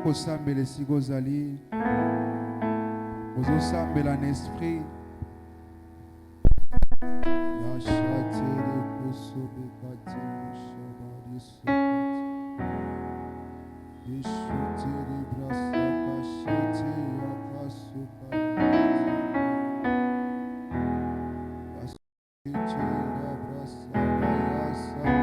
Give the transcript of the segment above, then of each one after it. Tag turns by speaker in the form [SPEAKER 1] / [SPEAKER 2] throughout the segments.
[SPEAKER 1] kosambela esika ozali ozosambela na esprit yashatere kusobekate shabariso ishotere brasaka shete yakasuka asitera brasaka yasaka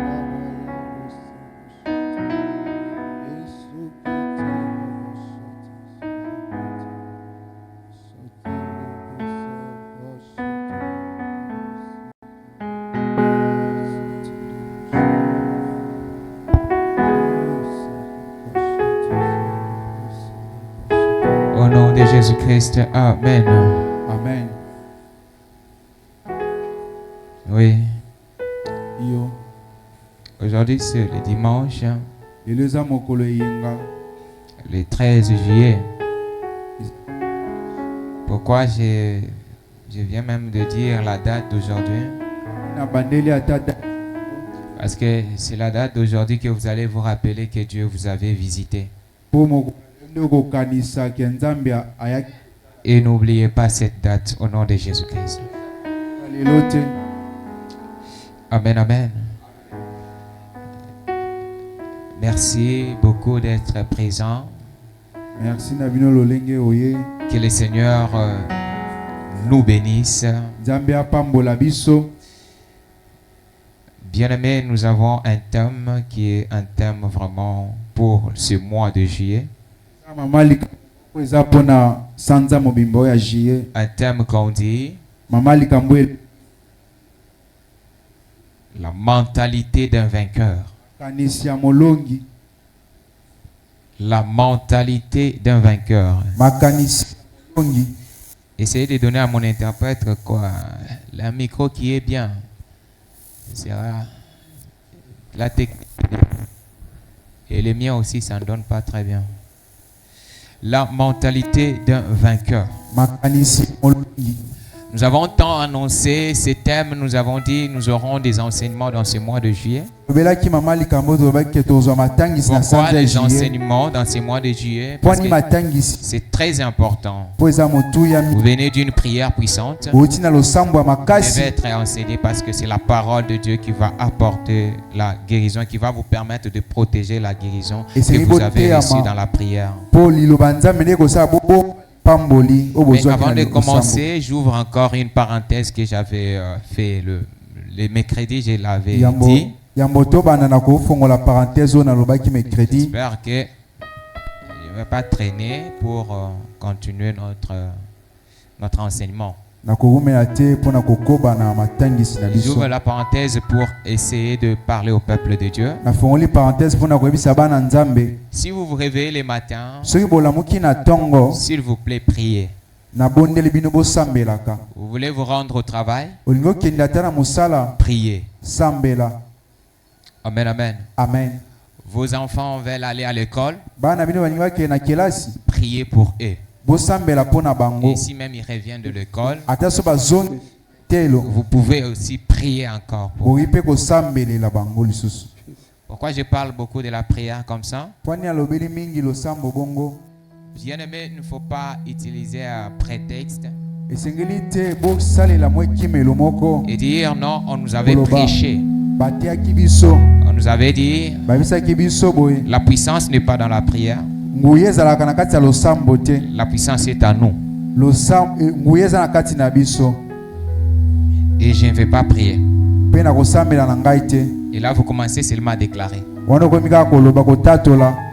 [SPEAKER 2] Au nom de Jésus-Christ, Amen.
[SPEAKER 1] Amen.
[SPEAKER 2] Oui.
[SPEAKER 1] Yo.
[SPEAKER 2] Aujourd'hui, c'est le dimanche,
[SPEAKER 1] Eleza mokolo yenga.
[SPEAKER 2] le 13 juillet. Pourquoi je viens même de dire la date d'aujourd'hui?
[SPEAKER 1] Na bandeli atata.
[SPEAKER 2] Parce que c'est la date d'aujourd'hui que vous allez vous rappeler que Dieu vous avait visité. Et n'oubliez pas cette date au nom de Jésus-Christ. Amen, amen. Merci beaucoup d'être présent.
[SPEAKER 1] Merci Nabino Lolenge Oye.
[SPEAKER 2] Que le Seigneur nous bénisse.
[SPEAKER 1] Zambia Pambola Biso.
[SPEAKER 2] Bien-aimés, nous avons un thème qui est un thème vraiment pour ce mois de juillet. Un thème qu'on dit la mentalité d'un vainqueur. La mentalité d'un vainqueur. Essayez de donner à mon interprète quoi, le micro qui est bien. C'est la technique. Et les miens aussi, ça ne donne pas très bien. La mentalité d'un vainqueur. Nous avons tant annoncé ces thèmes, nous avons dit nous aurons des enseignements dans ce mois de juillet. Pourquoi les enseignements dans ce mois de juillet? Parce que c'est très important. Vous venez d'une prière puissante. Vous devez être enseigné parce que c'est la parole de Dieu qui va apporter la guérison, qui va vous permettre de protéger la guérison que vous avez reçue dans la prière. Mais avant de commencer, j'ouvre encore une parenthèse que j'avais fait le mercredi, je l'avais dit. J'espère que je ne vais pas traîner pour continuer notre enseignement. J'ouvre la parenthèse pour essayer de parler au peuple de Dieu. Si vous vous réveillez les matins, s'il vous plaît, priez. Vous voulez vous rendre au travail? Priez. Amen, amen.
[SPEAKER 1] Amen.
[SPEAKER 2] Vos enfants veulent aller à l'école? Priez pour eux. Et si même ils reviennent de l'école, vous pouvez aussi prier encore pour eux. Pourquoi je parle beaucoup de la prière comme ça? Bien-aimé, il ne faut pas utiliser un prétexte et dire non, on nous avait prêché. On nous avait dit la puissance n'est pas dans la prière. La puissance est à nous. Et je ne vais pas prier. Et là, vous commencez seulement à déclarer. D'où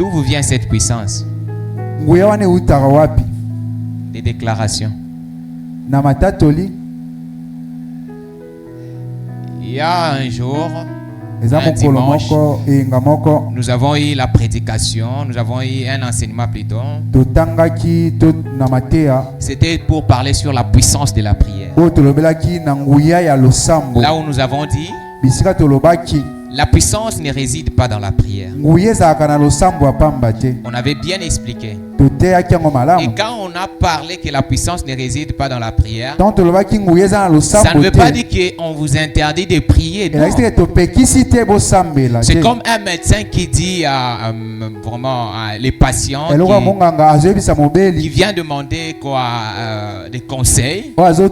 [SPEAKER 2] vous vient cette puissance? Des déclarations. Il y a un jour, un dimanche, nous avons eu la prédication, nous avons eu un enseignement plutôt. C'était pour parler sur la puissance de la prière. Là où nous avons dit, la puissance ne réside pas dans la prière. On avait bien expliqué. Et quand on a parlé que la puissance ne réside pas dans la prière, ça ne veut pas dire qu'on vous interdit de prier. C'est comme un médecin qui dit vraiment à les patients qui vient demander quoi, des conseils. Vous verrez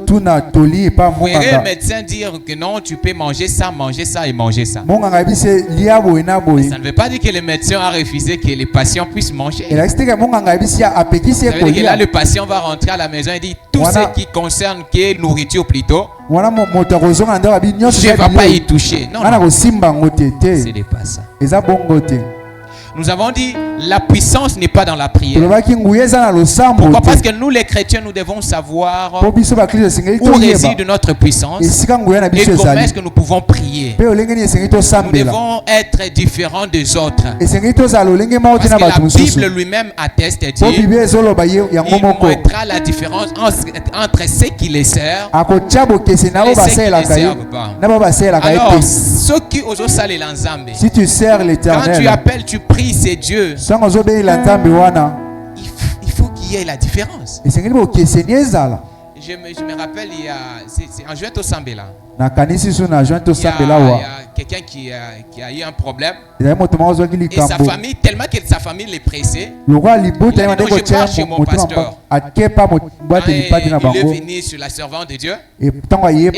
[SPEAKER 2] le médecin dire que non, tu peux manger ça et manger ça. Ça ne veut pas dire que le médecin a refusé que les patients puissent manger. Ça veut dire que là, le patient va rentrer à la maison et dit tout ce qui concerne qui est nourriture plutôt, je ne vais pas y toucher. Non, non. Ce n'est pas ça. Nous avons dit la puissance n'est pas dans la prière. Pourquoi? Parce que nous les chrétiens, nous devons savoir où réside notre puissance et comment est-ce que nous pouvons prier. Nous devons être différents des autres. Parce que la Bible lui-même atteste et dit il montrera la différence entre ceux qui les servent et ceux qui ne les servent pas. Alors, ceux qui osent saler l'ensemble,
[SPEAKER 1] si tu sers l'Éternel,
[SPEAKER 2] quand tu appelles, tu pries, c'est Dieu. Il faut qu'il y ait la différence. Je me rappelle, c'est en juin au Sambela. Il y a quelqu'un qui a eu un problème et sa famille, tellement que sa famille l'est pressée, il a dit je pars chez mon pasteur. Il est venu sur la servante de Dieu et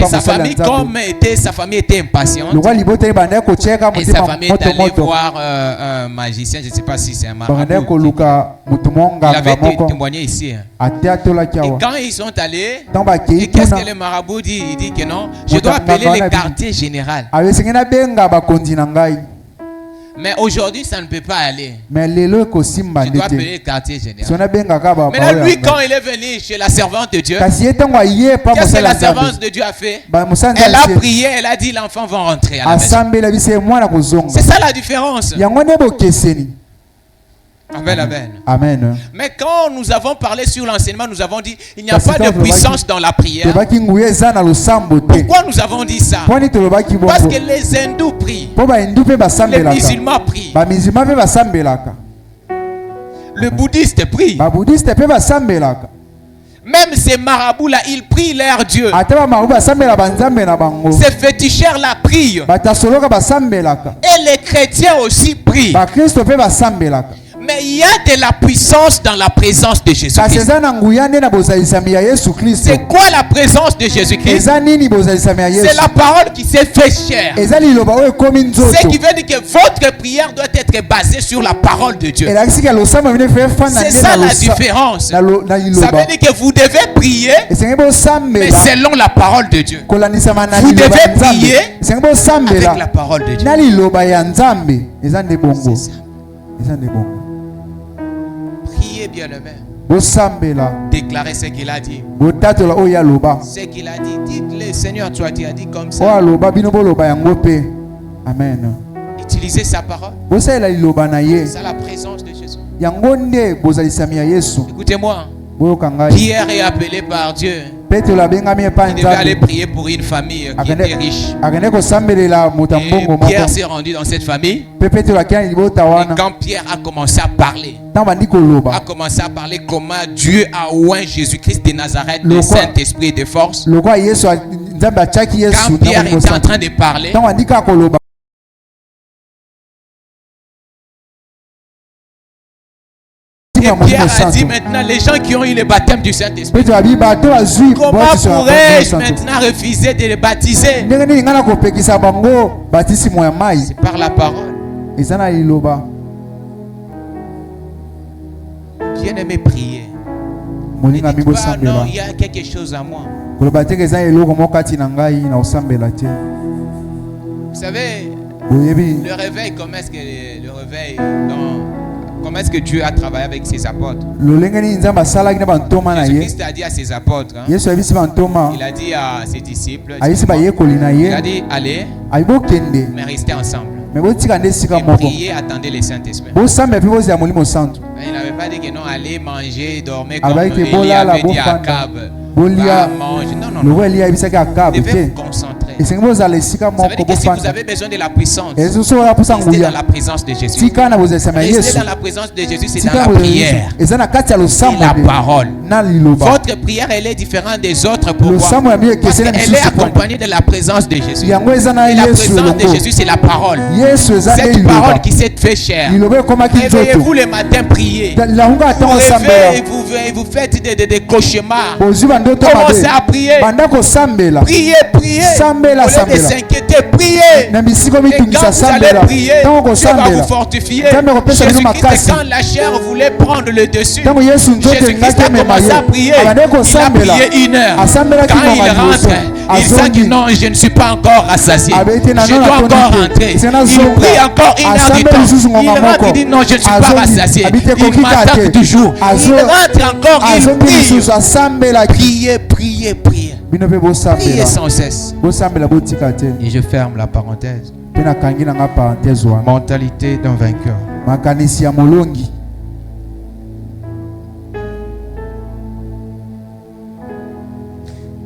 [SPEAKER 2] sa famille, comme sa famille était impatiente, et sa famille est allée voir un magicien, je ne sais pas si c'est un marabout, il avait témoigné ici. Et quand ils sont allés, et qu'est-ce que le marabout dit? Il dit que non, je dois appeler le quartier général. Mais aujourd'hui, ça ne peut pas aller. Je dois appeler le quartier général. Mais là, lui, quand il est venu chez la servante de Dieu, qu'est-ce que la servante de Dieu a fait? Elle a prié, elle a dit l'enfant va rentrer à la maison. C'est ça la différence. Amen, amen.
[SPEAKER 1] Amen.
[SPEAKER 2] Mais quand nous avons parlé sur l'enseignement, nous avons dit il n'y a pas de puissance dans la prière. Pourquoi nous avons dit ça? Parce que les hindous prient, les musulmans prient, le bouddhiste prie, même ces marabouts-là, ils prient leur Dieu. Ces féticheurs-là prient. Et les chrétiens aussi prient. Mais il y a de la puissance dans la présence de Jésus-Christ. C'est quoi la présence de Jésus-Christ? C'est la parole qui s'est fait chair. Ce qui veut dire que votre prière doit être basée sur la parole de Dieu. C'est ça la différence. Ça veut dire que vous devez prier, mais selon la parole de Dieu. Vous devez prier avec la parole de Dieu. C'est ça. Priez, bien-aimé. Déclarez ce qu'il a dit. Ce qu'il a dit, dites-le. Seigneur, tu as dit comme ça.
[SPEAKER 3] Amen.
[SPEAKER 2] Utilisez sa parole. C'est la présence de Jésus. Écoutez-moi. Pierre est appelé par Dieu. Il devait aller prier pour une famille qui était riche. Et Pierre s'est rendu dans cette famille. Et quand Pierre a commencé à parler, comment Dieu a oint Jésus-Christ de Nazareth, le Saint-Esprit et de force. Quand Pierre était en train de parler, et Pierre a dit maintenant, les gens qui ont eu le baptême du Saint-Esprit, comment pourrais-je maintenant refuser de les baptiser? C'est par la parole. Bien-aimé, prier. Ne dites pas non, il y a quelque chose à moi. Vous savez, le réveil, comment est-ce que Dieu a travaillé avec ses apôtres? Jésus-Christ a dit à ses apôtres, il a dit à ses disciples, il a dit allez, mais restez ensemble. Et priez, attendez le Saint-Esprit. Il n'avait pas dit que non, allez manger, dormir comme Élie avait dit à Akab. Va manger. Non. Vous devez vous concentrer. frère. Ça veut dire que si vous avez besoin de la puissance, restez dans la présence de Jésus. Restez dans la présence de Jésus, c'est dans la prière et la parole. Votre prière, elle est différente des autres. Pourquoi? Parce qu'elle est accompagnée de la présence de Jésus. Et la présence de Jésus, c'est la parole. Cette parole qui s'est fait chair. Réveillez-vous le matin, priez. Vous rêvez et vous faites des cauchemars. Commencez à prier. Priez, priez. Au lieu de s'inquiéter, priez. Et quand vous allez prier, Dieu va vous fortifier. Jésus-Christ, quand la chair voulait prendre le dessus, Jésus-Christ a commencé à prier. Il a prié 1 heure. Quand il rentre, il sent que non, je ne suis pas encore rassasié. Je dois encore rentrer. Il prie encore 1 heure du temps. Il rentre, il dit non, je ne suis pas rassasié. Il m'attaque toujours. Il rentre encore, il prie. Priez, priez, priez. Priez sans cesse. Et je ferme la parenthèse. Mentalité d'un vainqueur.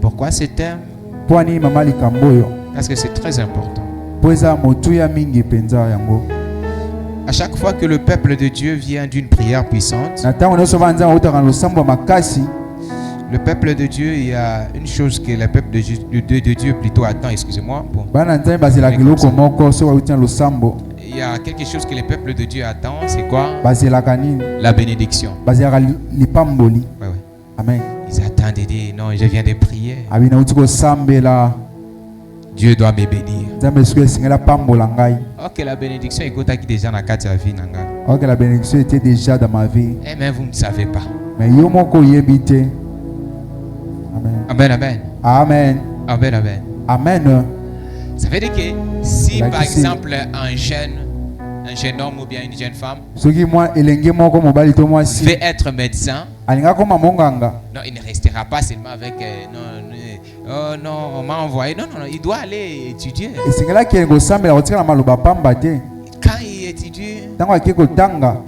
[SPEAKER 2] Pourquoi ce thème? Parce que c'est très important. À chaque fois que le peuple de Dieu vient d'une prière puissante, le peuple de Dieu, il y a une chose que le peuple de Dieu plutôt attend, excusez-moi. Il y a quelque chose que le peuple de Dieu attend, c'est quoi? La bénédiction. Ouais. Amen. Ils attendent de dire, non, je viens de prier. Dieu doit me bénir. Ok, la bénédiction est déjà dans la vie.
[SPEAKER 1] Ok, la bénédiction était déjà dans ma vie.
[SPEAKER 2] Eh mais vous ne savez pas.
[SPEAKER 1] Mais
[SPEAKER 2] Amen, amen.
[SPEAKER 1] Amen.
[SPEAKER 2] Amen, amen.
[SPEAKER 1] Amen.
[SPEAKER 2] Ça veut dire que si par exemple un jeune homme ou bien une jeune femme veut être médecin, non, il ne restera pas seulement avec oh non, on m'a envoyé. Non, il doit aller étudier. Quand il étudie,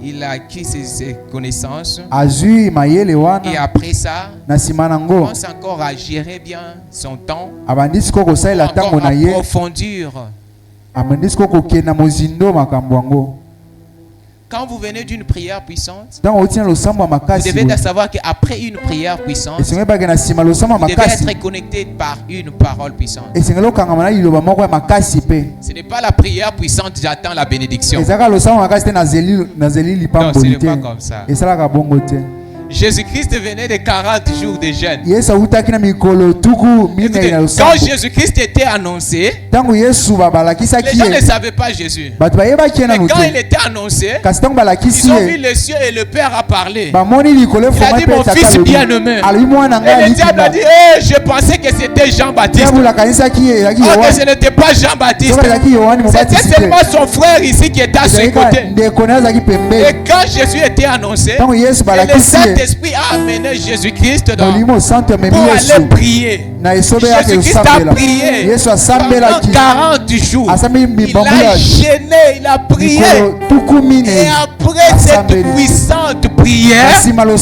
[SPEAKER 2] il a acquis ses connaissances. Et après ça, il commence encore à gérer bien son temps, encore à approfondir. Quand vous venez d'une prière puissante, vous devez savoir qu'après une prière puissante, vous devez être connecté par une parole puissante. Ce n'est pas la prière puissante, j'attends la bénédiction. Non, ce n'est pas comme ça. Jésus-Christ venait de 40 jours de jeûne. Quand Jésus-Christ était annoncé, les gens ne savaient pas Jésus. Mais quand il était annoncé, ils ont vu le ciel et le Père a parlé. Il a dit mon fils bien-aimé. Et le diable a dit je pensais que c'était Jean-Baptiste. Oh, que ce n'était pas Jean-Baptiste. C'était seulement son frère ici qui était à ses côtés. Et quand Jésus était annoncé, le Saint-Esprit a amené Jésus-Christ pour aller prier. Jésus-Christ a prié pendant 40 jours. Il a gêné, il a prié. Et après cette puissante prière, vous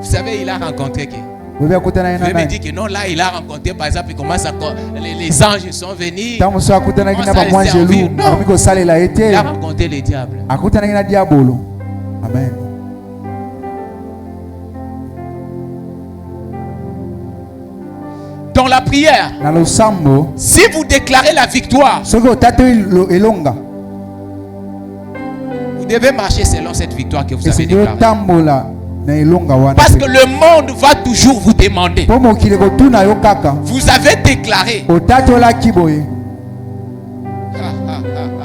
[SPEAKER 2] savez, il a rencontré qui? Vous pouvez me dire que non, là, il a rencontré, par exemple, il commence à, les anges sont venus. Il a rencontré les diables.
[SPEAKER 1] Amen.
[SPEAKER 2] Dans la prière, si vous déclarez la victoire, vous devez marcher selon cette victoire que vous avez déclarée. Parce que le monde va toujours vous demander. Vous avez déclaré.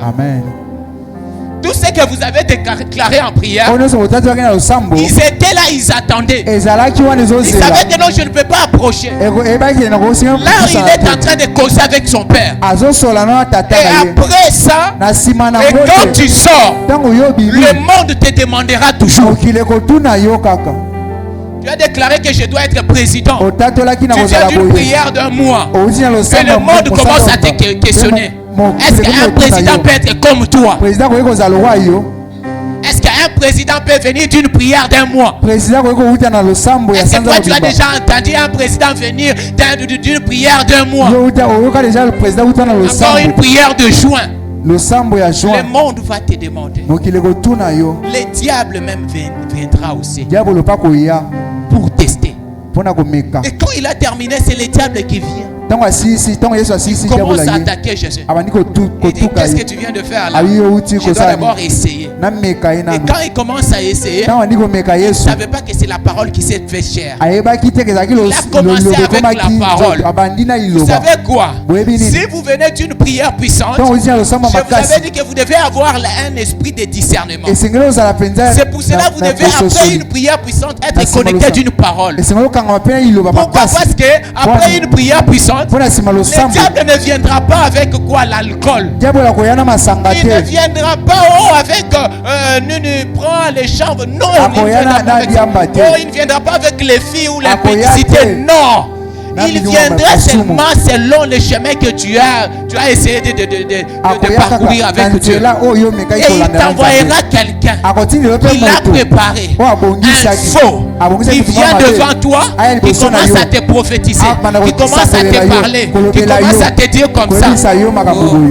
[SPEAKER 1] Amen.
[SPEAKER 2] Tout ce que vous avez déclaré en prière, ils étaient là, ils attendaient. Ils savaient que non, je ne peux pas approcher. Là, il est en train de causer avec son père. Et après ça, et quand tu sors, le monde te demandera toujours. Tu as déclaré que je dois être président. Tu viens d'une prière d'un mois. Et le monde commence à te questionner. Est-ce qu'un président peut être comme toi? Est-ce qu'un président peut venir d'une prière d'un mois? Est-ce que toi tu as déjà entendu un président venir d'une prière d'un mois? Encore une prière de juin. Le monde va te demander. Le diable même viendra aussi pour tester. Et quand il a terminé, c'est le diable qui vient. Il commence à attaquer Jésus. Il dit, qu'est-ce que tu viens de faire là? Je dois d'abord essayer. Et quand il commence à essayer, il ne savait pas que c'est la parole qui s'est fait chère. Il a commencé avec la parole. Vous savez quoi? Si vous venez d'une prière puissante, je vous avais dit que vous devez avoir un esprit de discernement. C'est pour cela que vous devez, après une prière puissante, être connecté d'une parole. Pourquoi? Parce que après une prière puissante, le diable ne viendra pas avec quoi? L'alcool. Il ne viendra pas avec prends les chambres. Non, il ne viendra pas avec il ne viendra pas avec les filles ou l'impudicité. Non. Il viendra seulement selon le chemin que tu as essayé de parcourir avec Dieu. Et il t'envoyera quelqu'un qui l'a préparé, un faux, qui vient devant toi, qui commence à te prophétiser, qui commence à te parler, qui commence à te dire comme ça. Oh,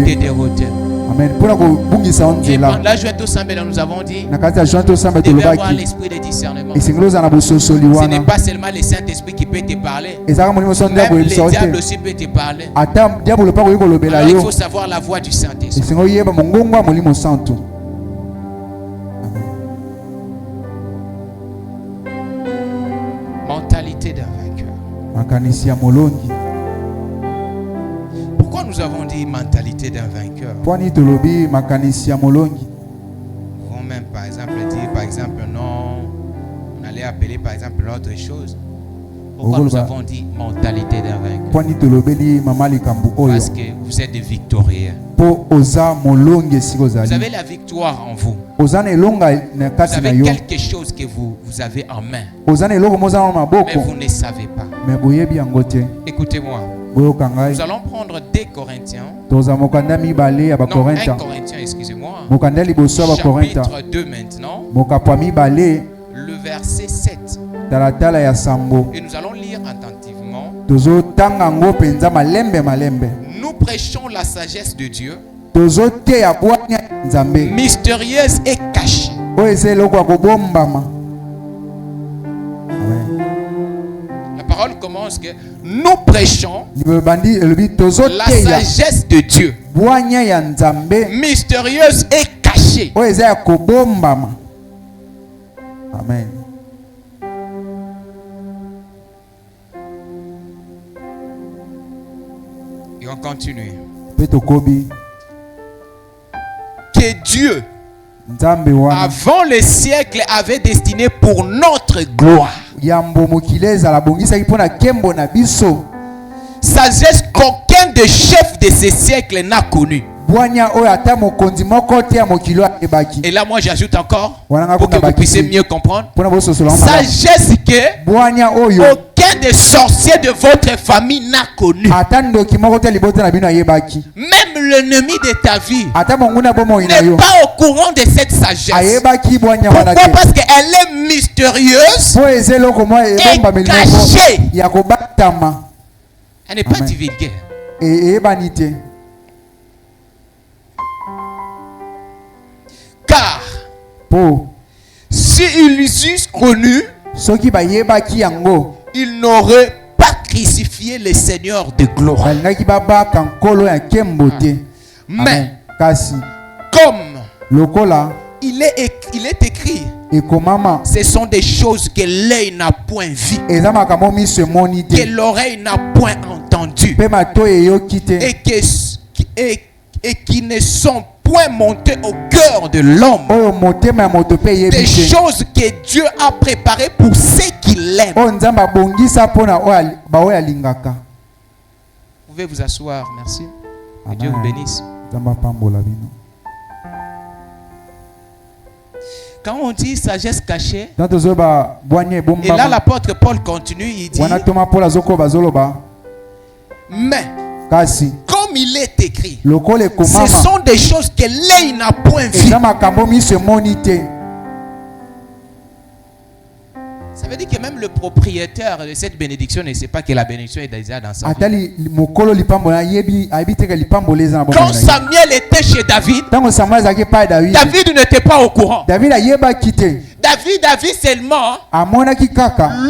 [SPEAKER 2] t'es dérouté.
[SPEAKER 1] Amen.
[SPEAKER 2] Et pendant la joie tous ensemble, nous avons dit de devez avoir l'esprit de discernement. Ce n'est pas seulement le Saint-Esprit qui peut te parler. Même le diable aussi peut te parler. Alors il faut savoir la voix du Saint-Esprit. Mentalité d'un vainqueur. Pourquoi nous avons dit mentalité d'un vainqueur? On même par exemple dire non, on allait appeler par exemple l'autre chose. Pourquoi nous avons dit mentalité d'un vainqueur? Parce que vous êtes des victorieux. Vous avez la victoire en vous. Vous avez quelque chose que vous avez en main. Mais vous ne savez pas. Écoutez-moi. Nous allons prendre 2 Corinthiens. Non, 1 Corinthiens, excusez-moi. Chapitre 2 maintenant. Le verset 7. Et nous allons lire attentivement. Nous prêchons la sagesse de Dieu, mystérieuse et cachée. La parole commence que nous prêchons la sagesse de Dieu, mystérieuse et cachée.
[SPEAKER 1] Amen.
[SPEAKER 2] Et on continue. Que Dieu, avant le siècle, avait destiné pour notre gloire. Sagesse qu'aucun des chefs de ce siècle n'a connue. Et là, moi, j'ajoute encore pour que vous puissiez mieux comprendre. Sagesse que aucun des sorciers de votre famille n'a connue. Même l'ennemi de ta vie n'est pas au courant de cette sagesse. Pourquoi? Parce qu'elle est mystérieuse et cachée. Elle n'est pas divulguée. Car s'ils eussent connu, ils n'auraient pas crucifié le Seigneur de gloire. Mais comme il est écrit, ce sont des choses que l'œil n'a point vues, que l'oreille n'a point entendues, et qui ne sont point montées au cœur de l'homme. Des choses que Dieu a préparées pour ceux qui l'aiment. Vous pouvez vous asseoir, merci. Que Dieu vous bénisse. Quand on dit sagesse cachée, et là l'apôtre Paul continue, il dit, mais comme il est écrit, ce sont des choses que l'œil n'a point vues, le propriétaire de cette bénédiction ne sait pas que la bénédiction est déjà dans sa vie. Quand Samuel était chez David, David n'était pas au courant. David a vu seulement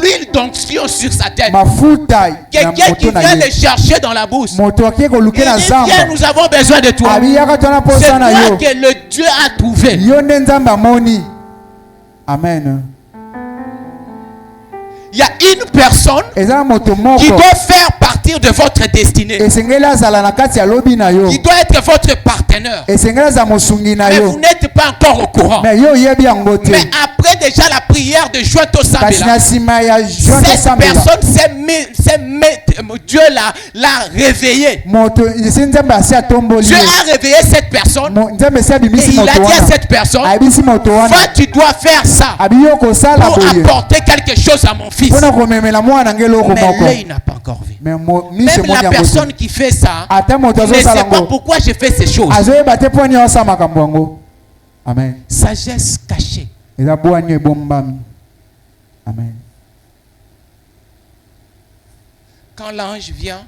[SPEAKER 2] l'huile d'onction sur sa tête. Quelqu'un qui vient le chercher dans la bourse. Il dit, viens, nous avons besoin de toi. C'est toi que le Dieu a trouvé.
[SPEAKER 1] Amen.
[SPEAKER 2] Il y a une personne qui doit faire partir de votre destinée. Il doit être votre partenaire. Mais vous n'êtes pas encore au courant. Mais après déjà la prière de Jointo Sambela, cette personne Dieu l'a réveillé. Dieu a réveillé cette personne. Et il a dit à cette personne, va, tu dois faire ça pour apporter quelque chose à mon fils. Mais là, il n'a pas encore vu. Même la personne qui fait ça ne sait pas pourquoi je fais ces choses.
[SPEAKER 1] Amen.
[SPEAKER 2] Sagesse cachée.
[SPEAKER 1] Amen.
[SPEAKER 2] Quand l'ange vient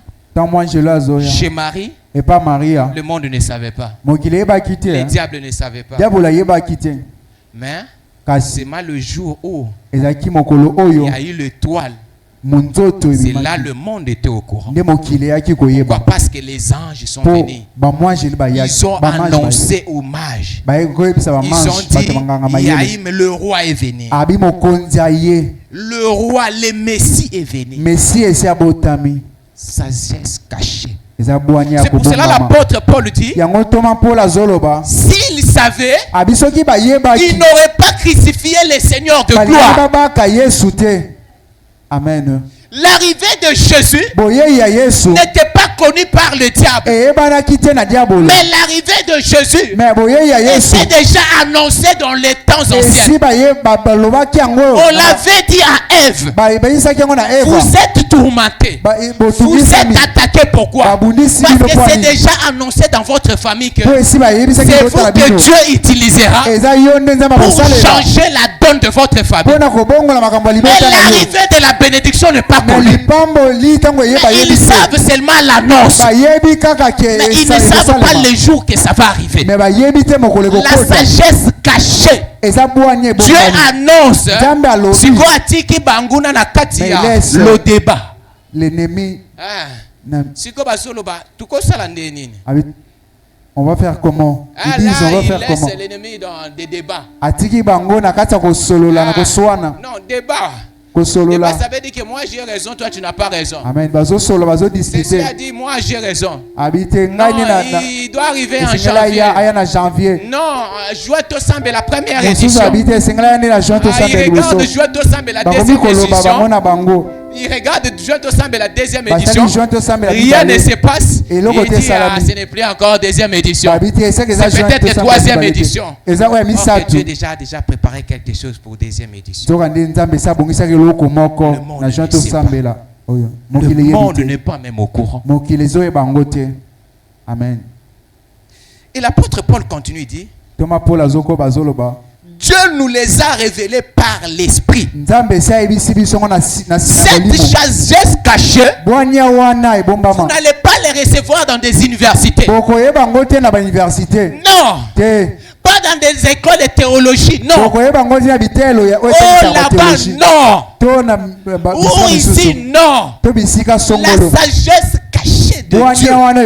[SPEAKER 1] chez
[SPEAKER 2] Marie,
[SPEAKER 1] et pas Maria,
[SPEAKER 2] le monde ne savait pas. Les diables ne savaient pas. Mais c'est mal le jour où il y a eu l'étoile. C'est là le monde était au courant. Pourquoi? Parce que les anges sont venus. Ils ont annoncé aux mages. Ils ont dit, Yaïm, le roi est venu. Le roi, le Messie est venu. Sagesse cachée. C'est pour cela l'apôtre Paul dit, s'il savait, il n'aurait pas crucifié le Seigneur de gloire.
[SPEAKER 1] Amen.
[SPEAKER 2] L'arrivée de Jésus n'était pas connue par le diable. Mais l'arrivée de Jésus était déjà annoncée dans les temps anciens. On l'avait dit à Ève. Vous êtes tourmentés. Vous êtes attaqués. Pourquoi? Parce que c'est déjà annoncé dans votre famille que c'est vous que Dieu utilisera pour changer la donne de votre famille. Mais l'arrivée de la bénédiction n'est pas connue. Mais ils savent seulement l'annonce. Mais ils ne savent pas le jour que ça va arriver. La sagesse cachée. Dieu annonce. Le débat.
[SPEAKER 1] L'ennemi. On va faire comment? Ils disent on va faire comment?
[SPEAKER 2] L'ennemi dans des débats.
[SPEAKER 1] Non,
[SPEAKER 2] débat. Ça veut dire que moi j'ai raison, toi tu n'as pas raison.
[SPEAKER 1] Amen.
[SPEAKER 2] Ceci a dit moi j'ai raison. Non, il doit arriver en janvier. Non, Jointo Sambela la première édition. Il regarde Jointo Sambela la deuxième édition. Il regarde Jointo Sambela la deuxième édition. Rien ne se passe. Il dit ce n'est plus encore deuxième édition. C'est peut-être troisième édition. Dieu déjà préparé quelque chose pour deuxième édition. Le monde n'est pas même au courant.
[SPEAKER 1] Amen.
[SPEAKER 2] Et l'apôtre Paul continue, il dit, Dieu nous les a révélés par l'esprit. Cette sagesse cachée, vous n'allez pas les recevoir dans des universités. Non. Pas dans des écoles de théologie. Non. Oh là-bas, non. Ou ici, non. La sagesse cachée de Dieu, elle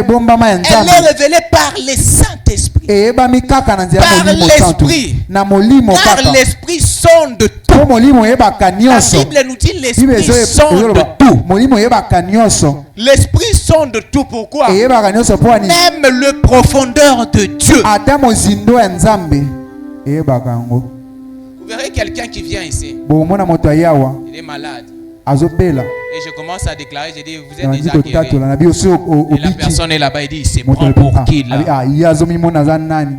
[SPEAKER 2] est révélée par le Saint-Esprit. Par l'Esprit. Car l'Esprit sonde tout. La Bible nous dit l'Esprit sonde tout. L'Esprit sonde tout. Pourquoi? Même le profondeur de Dieu. Vous verrez quelqu'un qui vient ici. Il est malade. Et je commence à déclarer, je dis, vous êtes déjà guéri. Et la personne est là-bas, il dit, il se prend pour qui là? Il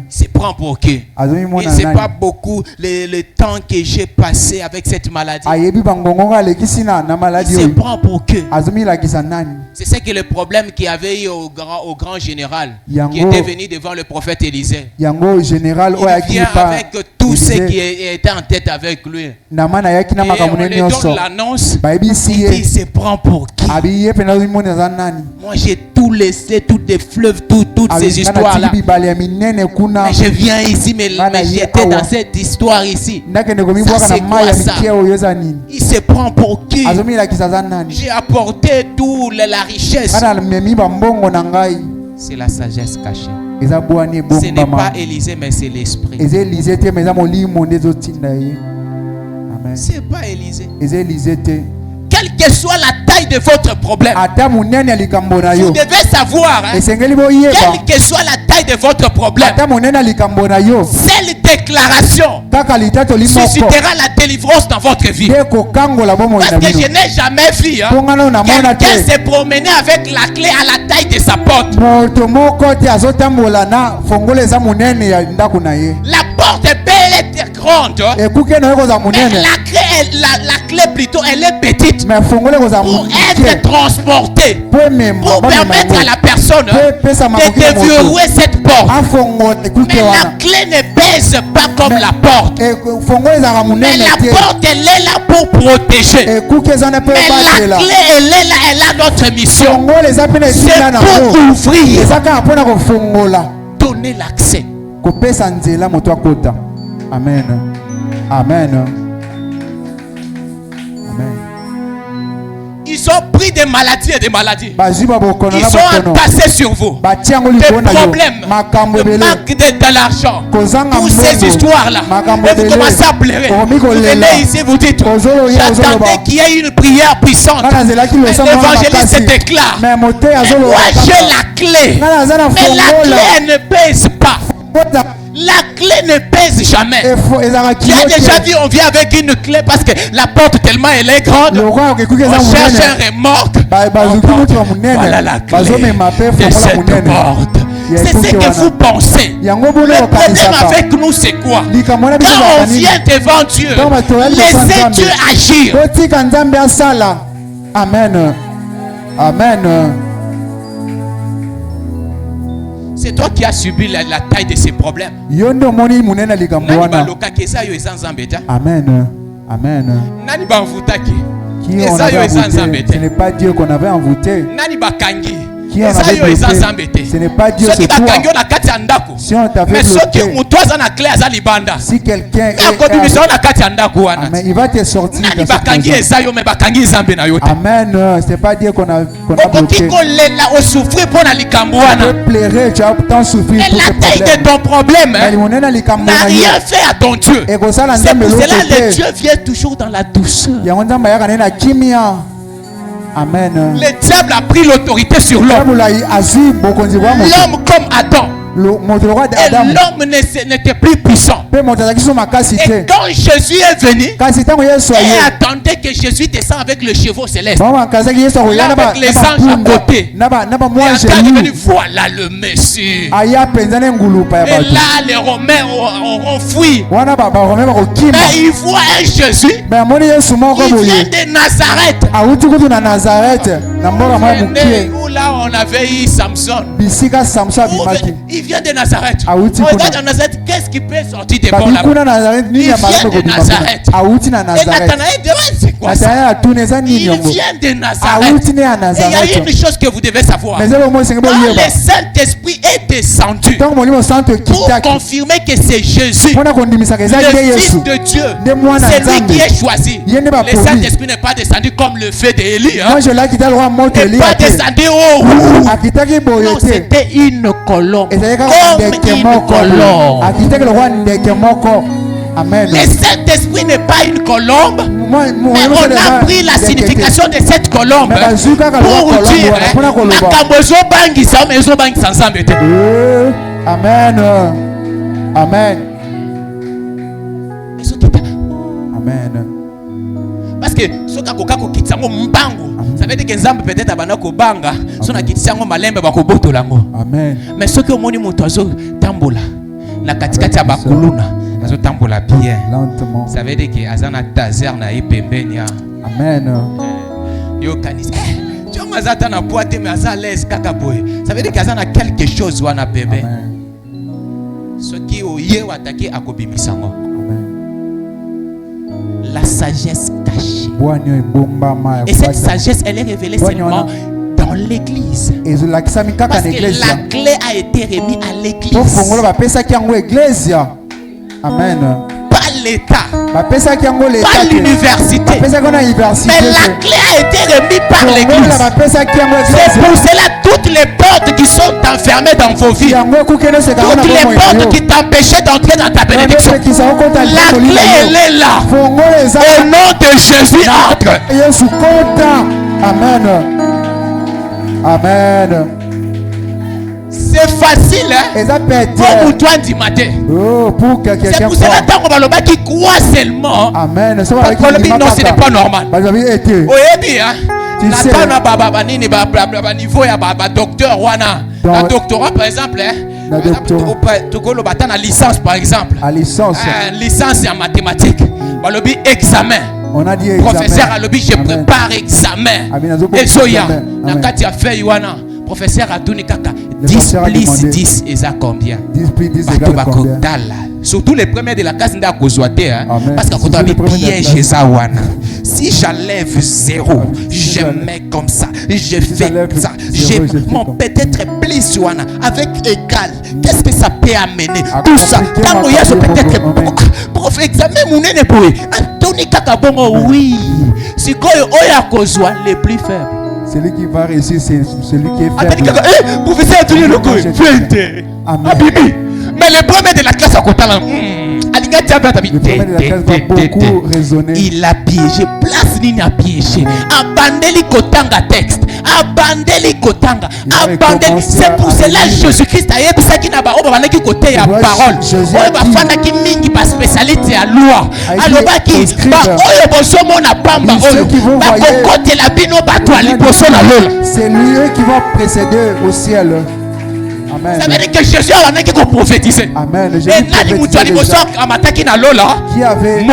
[SPEAKER 2] se prend pour qui? Il ne sait pas beaucoup le temps que j'ai passé avec cette maladie. Il se prend pour qui? C'est ça que le problème qu'il y avait eu au grand général qui était venu devant le prophète Élisée. Il vient avec tous tout ce qui était en tête avec lui. Et on lui donne l'annonce. Il dit, il se prend pour qui? Moi j'ai tout laissé, tous les fleuves, toutes ces histoires-là. Mais je viens ici, mais j'étais dans cette histoire ici. Ça c'est quoi ça? Il se prend pour qui? J'ai apporté toute la richesse. C'est la sagesse cachée. Ce n'est pas Élisée, mais c'est l'esprit. C'est pas Élisée. Quelle que soit la taille de votre problème, vous devez savoir, hein, quelle que soit la taille de votre problème, cette déclaration suscitera la délivrance dans votre vie. Parce que je n'ai jamais vu, hein, quelqu'un se promener avec la clé à la taille de sa porte. La porte est belle et grande, mais la clé plutôt elle est petite pour être transportée, pour permettre à la personne de déverrouiller cette porte. Mais la clé ne pèse pas comme la porte. Mais la porte elle est là pour protéger. Mais la clé elle est là, elle a notre mission. C'est pour ouvrir, donner l'accès.
[SPEAKER 1] Amen. Amen.
[SPEAKER 2] Ils ont pris des maladies et des maladies. Ils ont entassé sur vous des problèmes, de manque de l'argent. Toutes ces histoires-là. Et vous commencez à pleurer. Vous venez ici, vous dites, j'attendais qu'il y ait une prière puissante. L'évangéliste se déclare. Et moi j'ai la clé. Mais la clé elle ne pèse pas. La clé ne pèse jamais. Tu as déjà dit on vient avec une clé parce que la porte tellement elle est grande. On cherche un remorque. Voilà la clé de cette porte. C'est ce que vous pensez. Le problème avec nous c'est quoi? Quand on vient devant Dieu, laissez Dieu agir.
[SPEAKER 1] Amen. Amen.
[SPEAKER 2] C'est toi qui as subi la taille de ces problèmes.
[SPEAKER 1] Amen. Amen.
[SPEAKER 2] Qui on avait envoûté?
[SPEAKER 1] Ce n'est pas Dieu qu'on avait envoûté. Qui on avait blessé? Ce n'est pas Dieu, c'est toi. Si on t'a fait bloquer, si quelqu'un est Amen, il va te sortir de cette maison. Amen. C'est pas Dieu qu'on a bloqué. Tu peux pleurer, tu as tant souffrir
[SPEAKER 2] pour
[SPEAKER 1] ce
[SPEAKER 2] problème. La taille de ton problème n'a rien fait à ton Dieu. C'est pour cela que le Dieu vient toujours dans la douceur.
[SPEAKER 1] Amen.
[SPEAKER 2] Le diable a pris l'autorité sur l'homme. L'homme comme Adam. Et l'homme n'était plus puissant. Et quand Jésus est venu, et attendait que Jésus descende avec le chevaux céleste, là avec les anges à côté, et quand il est venu, voilà le Messie. Et là les Romains ont fui. Mais il voit un Jésus qui vient de Nazareth. Où là on avait eu Samson. Il vient de Nazareth. On regarde dans Nazareth, qu'est-ce qui peut sortir des bons là-bas? Il vient de Nazareth. Et Nathanaël demande c'est quoi ça? Il vient de Nazareth. Et il y a une chose que vous devez savoir. Quand le Saint-Esprit est descendu pour confirmer que c'est Jésus, le Fils de Dieu, c'est lui qui est choisi. Le Saint-Esprit n'est pas descendu comme le feu d'Élie. Il n'est pas descendu au roux. Non, c'était une colombe. Comme une colombe.
[SPEAKER 1] Amen.
[SPEAKER 2] Le Saint-Esprit n'est pas une colombe, mais on a pris la signification de cette colombe pour dire
[SPEAKER 1] Amen. Amen. Amen.
[SPEAKER 2] Parce que ça veut dire que Nzambe peut-être abana ko banga so na kitisango malembe bakobotola ngo.
[SPEAKER 1] Amen.
[SPEAKER 2] Mais ce que omoni moto azo tambola na katikati ya bakuluna azo tambola bien.
[SPEAKER 1] Lentement.
[SPEAKER 2] Ça veut dire que azana tazer na ipembeni.
[SPEAKER 1] Amen.
[SPEAKER 2] Yo kanisa. Chonga zata na boîte mais aza laisse kaka boy. Ça veut dire que azana quelque chose wana bébé.
[SPEAKER 1] Amen.
[SPEAKER 2] Ce qui oye wataki akobimisango.
[SPEAKER 1] la sagesse cachée. Et cette sagesse, elle est révélée seulement dans l'église. Parce que la clé a été remise à l'église.
[SPEAKER 3] Amen.
[SPEAKER 1] Pas l'État, pas l'université, mais la clé a été remise par l'église. C'est pour cela toutes les portes qui sont enfermées dans vos vies, toutes les portes qui t'empêchaient d'entrer dans ta bénédiction, la clé elle est là. Au nom de Jésus, entre.
[SPEAKER 3] Amen. Amen.
[SPEAKER 1] C'est facile, hein? Pour toi du matin. C'est pour cela qu'on va le battre qui croit seulement.
[SPEAKER 3] Amen.
[SPEAKER 1] Non, ce n'est pas normal. Oui, bien. Niveau docteur Wana. Un doctorat par exemple, la licence par exemple. Licence en mathématiques. Examen.
[SPEAKER 3] On a dit
[SPEAKER 1] professeur à l'objet, je prépare examen. Et soya, na kati a fait Wana. Professeur a donné kaka 10 plus 10 et ça combien?
[SPEAKER 3] 10 plus 10 égale combien?
[SPEAKER 1] Surtout les premiers de la classe n'a qu'aujourd'hui, parce que quand on a piège ça wana. Si j'enlève 0, je mets comme ça, je fais ça, mon peut-être plus wana avec égal. Qu'est-ce que ça peut amener? Tout ça. Quand il y a peut-être prof examen mon n'est pas. Antoni kaka bongo oui. Si quoi oya kozwa les plus faibles.
[SPEAKER 3] Celui qui va réussir, c'est celui qui est faible.
[SPEAKER 1] Professeur a donné le coup. Mais le premier de la classe à côté là, il a piégé. Place ni a piégé. Abandeli kotanga texte. Abandeli kotanga. Abandeli. C'est pour cela Jésus-Christ a été ça qui n'a pas obama qui côté à parole. On va faire qui mingi pas spécialité à loi. Alors bah qui bah oyo bosomo na pamba oyo. Bah côté la bino bato ali boso na lola.
[SPEAKER 3] C'est lui qui va précéder au ciel. Amen.
[SPEAKER 1] Ça veut dire que Jésus a qui prophétisé.
[SPEAKER 3] Amen.
[SPEAKER 1] Et là,
[SPEAKER 3] qui avait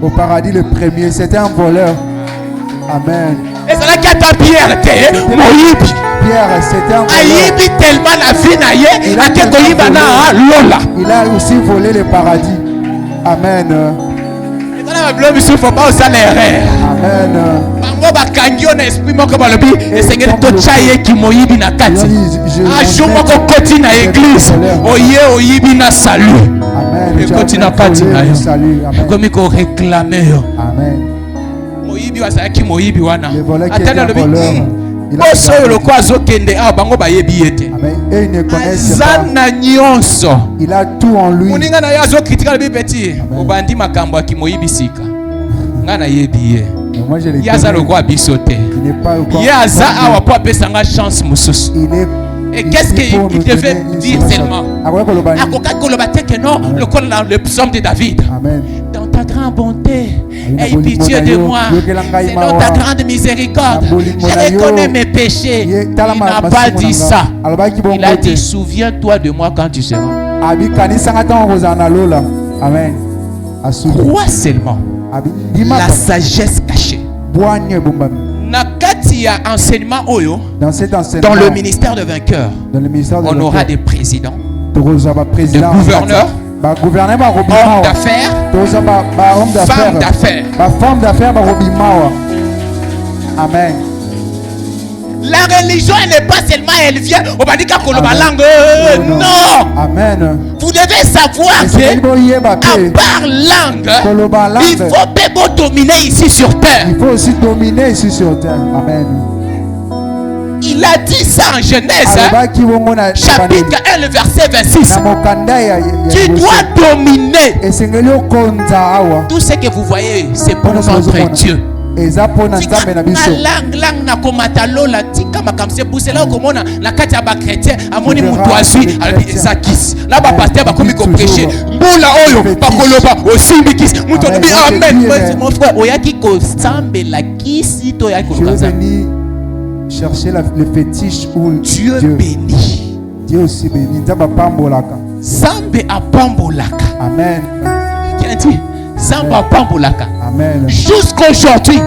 [SPEAKER 3] au paradis le premier, c'était un voleur. Amen.
[SPEAKER 1] Et c'est là qu'il y a ta Pierre. Pierre,
[SPEAKER 3] c'était un voleur. Il a aussi volé le paradis. Amen.
[SPEAKER 1] Il ne faut pas oser l'erreur.
[SPEAKER 3] Amen. Il a tout en lui. Moi je l'ai
[SPEAKER 1] et qu'est-ce qu'il devait dire seulement? Le psaume de David.
[SPEAKER 3] Amen.
[SPEAKER 1] Dans ta grande bonté, aie pitié de moi. Selon ta grande miséricorde, je reconnais mes péchés. Il n'a pas dit ça. Il a dit souviens-toi de moi quand tu seras.
[SPEAKER 3] Amen.
[SPEAKER 1] Crois seulement la sagesse cachée. Nakati ya enseignement oyo. Dans le ministère de vainqueur, on aura des présidents, des gouverneurs, hommes d'affaires, femmes d'affaires.
[SPEAKER 3] Amen.
[SPEAKER 1] La religion elle n'est pas seulement elle vient au bandika koloba langue. Non.
[SPEAKER 3] Amen.
[SPEAKER 1] Vous devez savoir que à part langue, il faut pas dominer ici sur terre.
[SPEAKER 3] Il faut aussi dominer ici sur terre. Amen.
[SPEAKER 1] Il a dit ça en Genèse, chapitre 1, le verset 26. Tu dois dominer. Tout ce que vous voyez, c'est pour notre Dieu. Lang na komata lola tika makamse busela komona na kati ya ba chrétien amoni mutu azui ezakis na ba pasteur ba komi ko prêcher mbula oyo ba koloba osimbikis mutu obi amen. Mon frère oyaki ko sambela kisi to yaki ko
[SPEAKER 3] chercher le fétiche où
[SPEAKER 1] Dieu bénit.
[SPEAKER 3] Dieu aussi bénit.
[SPEAKER 1] Zambe apambolaka.
[SPEAKER 3] Amen.
[SPEAKER 1] Qui dit Zambe apambolaka.
[SPEAKER 3] Amen.
[SPEAKER 1] Jusqu'aujourd'hui,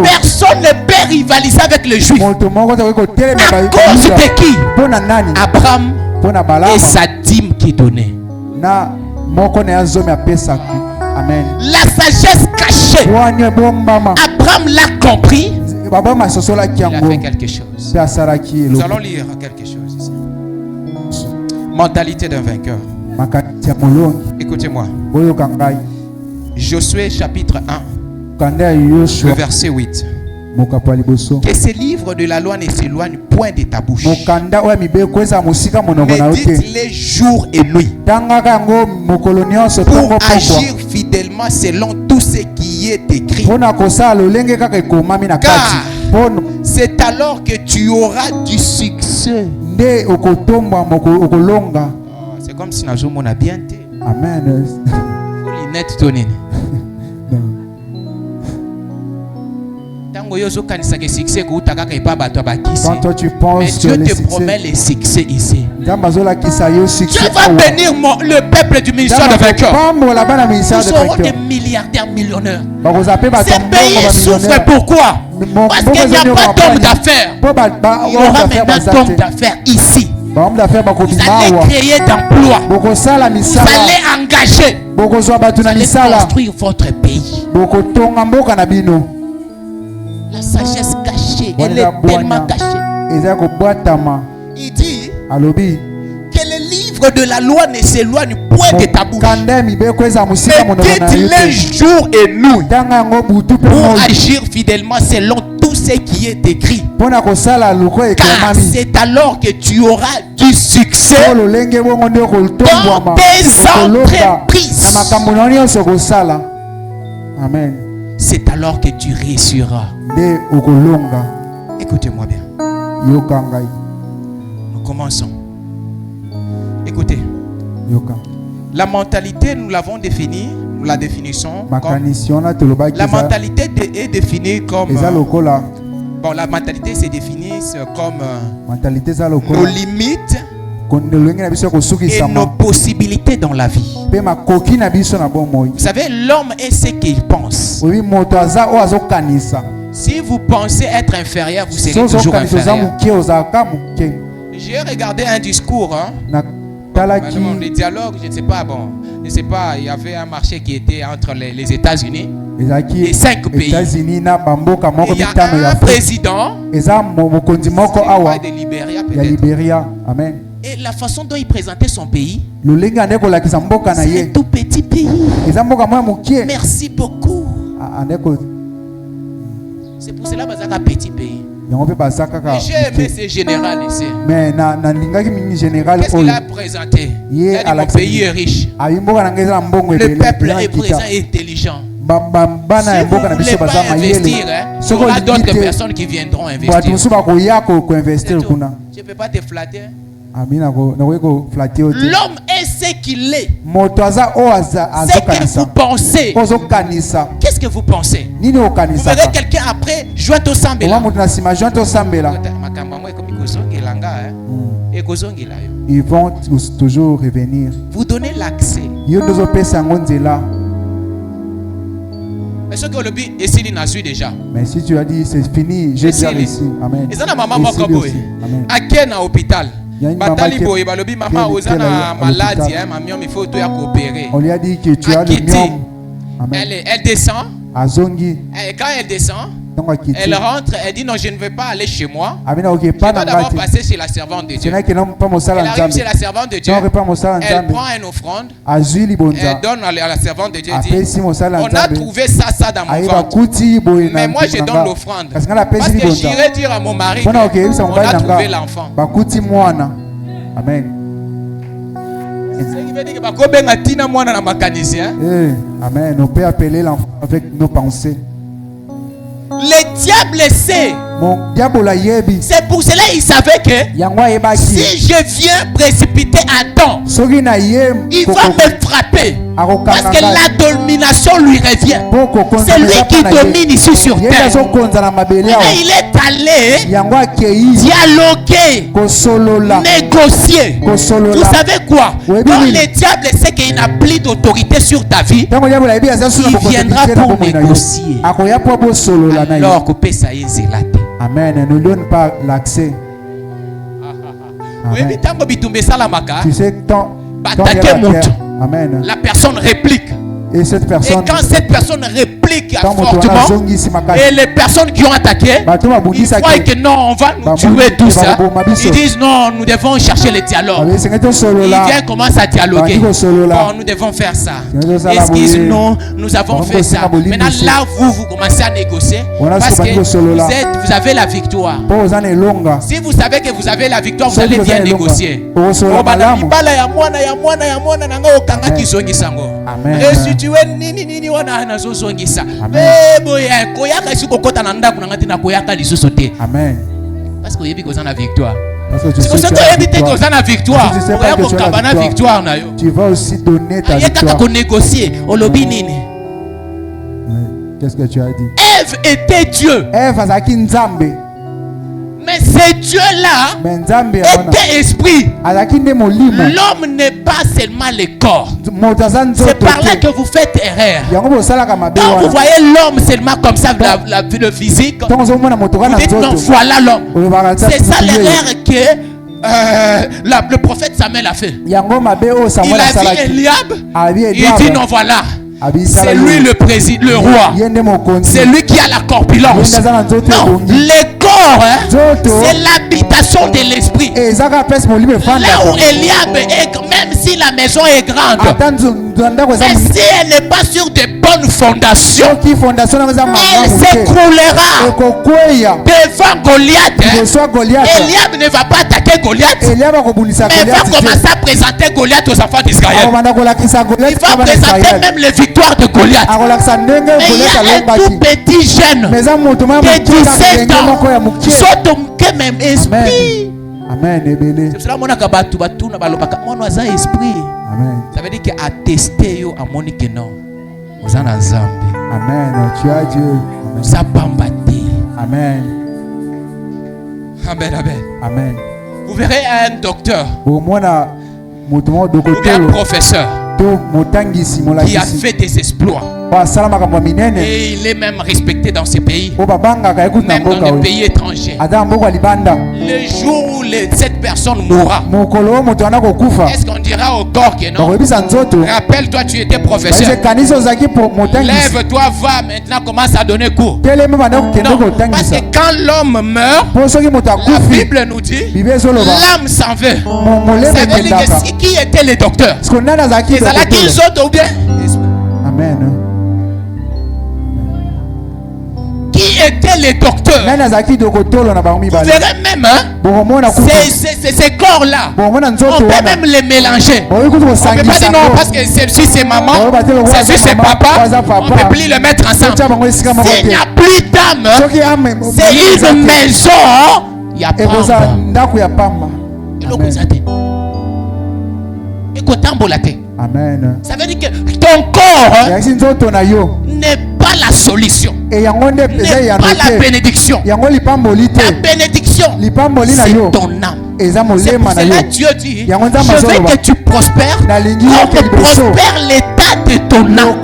[SPEAKER 1] personne ne peut rivaliser avec les Juifs. À cause de qui? Abraham et sa dîme qui donnait.
[SPEAKER 3] Amen.
[SPEAKER 1] La sagesse cachée. Abraham l'a compris. Il a fait quelque chose. Nous allons lire quelque chose ici. Mentalité d'un vainqueur. Écoutez-moi. Josué chapitre 1, le verset 8. Que ces livres de la loi ne s'éloignent point de ta bouche. Médite-les jour et nuit pour agir fidèlement selon tout ce qui est écrit. Car c'est alors que tu auras du succès. C'est comme si nous avons bien été.
[SPEAKER 3] Amen. Quand toi tu penses
[SPEAKER 1] mais Dieu te promet les succès ici. Dieu va bénir le peuple du ministère de vainqueur. Nous aurons des milliardaires millionnaires. Ces pays souffrent pourquoi? Parce qu'il n'y a pas d'homme d'affaires. Il y aura maintenant d'hommes d'affaires ici. Vous allez créer d'emplois. Vous allez engager. Vous allez construire votre pays. La sagesse cachée, elle est tellement cachée. Il dit que les livres de la loi ne s'éloignent point de ta bouche. Médite-les jour et nuit pour agir fidèlement selon tout ce qui est écrit. Car c'est alors que tu auras du succès dans tes entreprises.
[SPEAKER 3] Amen.
[SPEAKER 1] C'est alors que tu réussiras. Écoutez-moi bien. Nous commençons. Écoutez. La mentalité, nous l'avons définie, nous la définissons comme, la mentalité est définie comme bon, la mentalité c'est définie comme nos limites et nos possibilités dans la vie. Vous savez, l'homme est ce qu'il pense. Si vous pensez être inférieur, vous serez toujours inférieur. J'ai regardé un discours, des dialogues, je ne sais pas, il y avait un marché qui était entre les États-Unis et 5 pays. Et il y a un président de Libéria peut-être.
[SPEAKER 3] Amen.
[SPEAKER 1] Et la façon dont il présentait son pays, c'est un tout petit pays. Merci beaucoup. C'est pour cela que c'est un petit pays. J'ai aimé ce général ici. Qu'est-ce qu'il a présenté? Il a dit mon pays est riche. Le peuple est présent et intelligent. Si vous ne voulez pas investir, il y aura d'autres personnes qui viendront investir. Je ne peux pas te flatter. L'homme est ce qu'il est. C'est que vous pensez. Qu'est-ce que vous pensez? Vous verrez quelqu'un après joint au sambela.
[SPEAKER 3] Ils vont toujours revenir.
[SPEAKER 1] Vous donnez l'accès.
[SPEAKER 3] Mais si tu as dit c'est fini, je suis ici. Amen.
[SPEAKER 1] Amen. Hôpital.
[SPEAKER 3] On lui a dit que tu as le myome.
[SPEAKER 1] Elle descend. Et quand elle descend, elle rentre, elle dit non, je ne veux pas aller chez moi. Je dois d'abord passer chez la servante de Dieu. Elle arrive chez la servante de Dieu. Elle prend une offrande. Elle donne à la servante de Dieu. Dit, on a trouvé ça dans mon ventre. Mais moi je donne l'offrande. Parce que j'irai dire à mon mari qu'on a trouvé l'enfant.
[SPEAKER 3] Amen. Amen. On peut appeler l'enfant avec nos pensées.
[SPEAKER 1] Le diable sait. C'est pour cela qu'il savait que si je viens précipiter Adam, il va me frapper. Parce que la domination lui revient. C'est lui qui domine ici sur terre. Et il est allé dialoguer, négocier. Vous savez quoi? Quand le diable sait qu'il n'a plus d'autorité sur ta vie, il viendra pour négocier. Alors, couper ça y est.
[SPEAKER 3] Amen. Ne nous donne pas l'accès.
[SPEAKER 1] Tu sais,
[SPEAKER 3] quand
[SPEAKER 1] Amen. La personne réplique.
[SPEAKER 3] Et cette personne,
[SPEAKER 1] et quand cette personne réplique fortement, et les personnes qui ont attaqué, ils croient que non, on va nous tuer tous. Ils disent non, nous devons chercher le dialogue. Ils viennent commencer à dialoguer. Bon, nous devons faire ça. Ils disent non, nous avons fait ça. Maintenant là, vous commencez à négocier parce que vous avez la victoire. Si vous savez que vous avez la victoire, vous allez bien négocier.
[SPEAKER 3] Amen.
[SPEAKER 1] Parce que vous avez la victoire. C'est pour ça que vous avez la victoire.
[SPEAKER 3] Tu vas aussi donner ta victoire. Qu'est-ce que tu as dit?
[SPEAKER 1] Ève était Dieu. Mais ce Dieu-là était esprit. L'homme n'est pas seulement le corps. C'est par là que vous faites erreur. Quand vous voyez l'homme seulement comme ça, le physique, vous dites non, voilà l'homme. C'est ça l'erreur que le prophète Samuel a fait. Il a vu Eliab, il dit non, voilà. C'est lui le président, le roi. C'est lui qui a la corpulence. Non, le corps, c'est l'habitation de l'esprit. Là où Eliab est, même si la maison est grande, mais si elle n'est pas sur de bonnes fondations, elle s'écroulera devant Goliath. Eliab ne va pas attaquer Goliath, mais il va commencer à présenter Goliath aux enfants d'Israël. Il va présenter même les victoires de Goliath. Mais il y a un tout petit jeune de 17 ans, sotomuke même esprit.
[SPEAKER 3] Amen.
[SPEAKER 1] C'est cela que esprit. Ça veut dire qu'attester yo amoni que non.
[SPEAKER 3] Amen. Tu as Dieu.
[SPEAKER 1] Amen. Amen.
[SPEAKER 3] Amen.
[SPEAKER 1] Vous verrez un docteur ou un professeur qui a fait des exploits. Et il est même respecté dans ces pays, même dans les pays étrangers. Le jour où cette personne mourra, est-ce qu'on dira au corps que non? Rappelle-toi, tu étais professeur. Lève-toi, va maintenant, commence à donner cours. Non, parce que quand l'homme meurt, la Bible nous dit l'âme s'en veut. Ça veut dire que qui était le docteur? Ils ont bien.
[SPEAKER 3] Amen.
[SPEAKER 1] Qui était le docteur? Vous verrez même, ces corps-là, on peut même les mélanger. On ne peut pas dire non parce que celui c'est maman, celui c'est papa, on ne peut plus le mettre ensemble. S'il n'y a plus d'âme, c'est une maison, il y a pamba.
[SPEAKER 3] Amen.
[SPEAKER 1] Ça veut dire que ton corps n'est pas la solution, n'est pas la bénédiction. La bénédiction, c'est ton âme. C'est pour cela que Dieu dit, je veux que tu prospères comme prospère l'état de ton âme.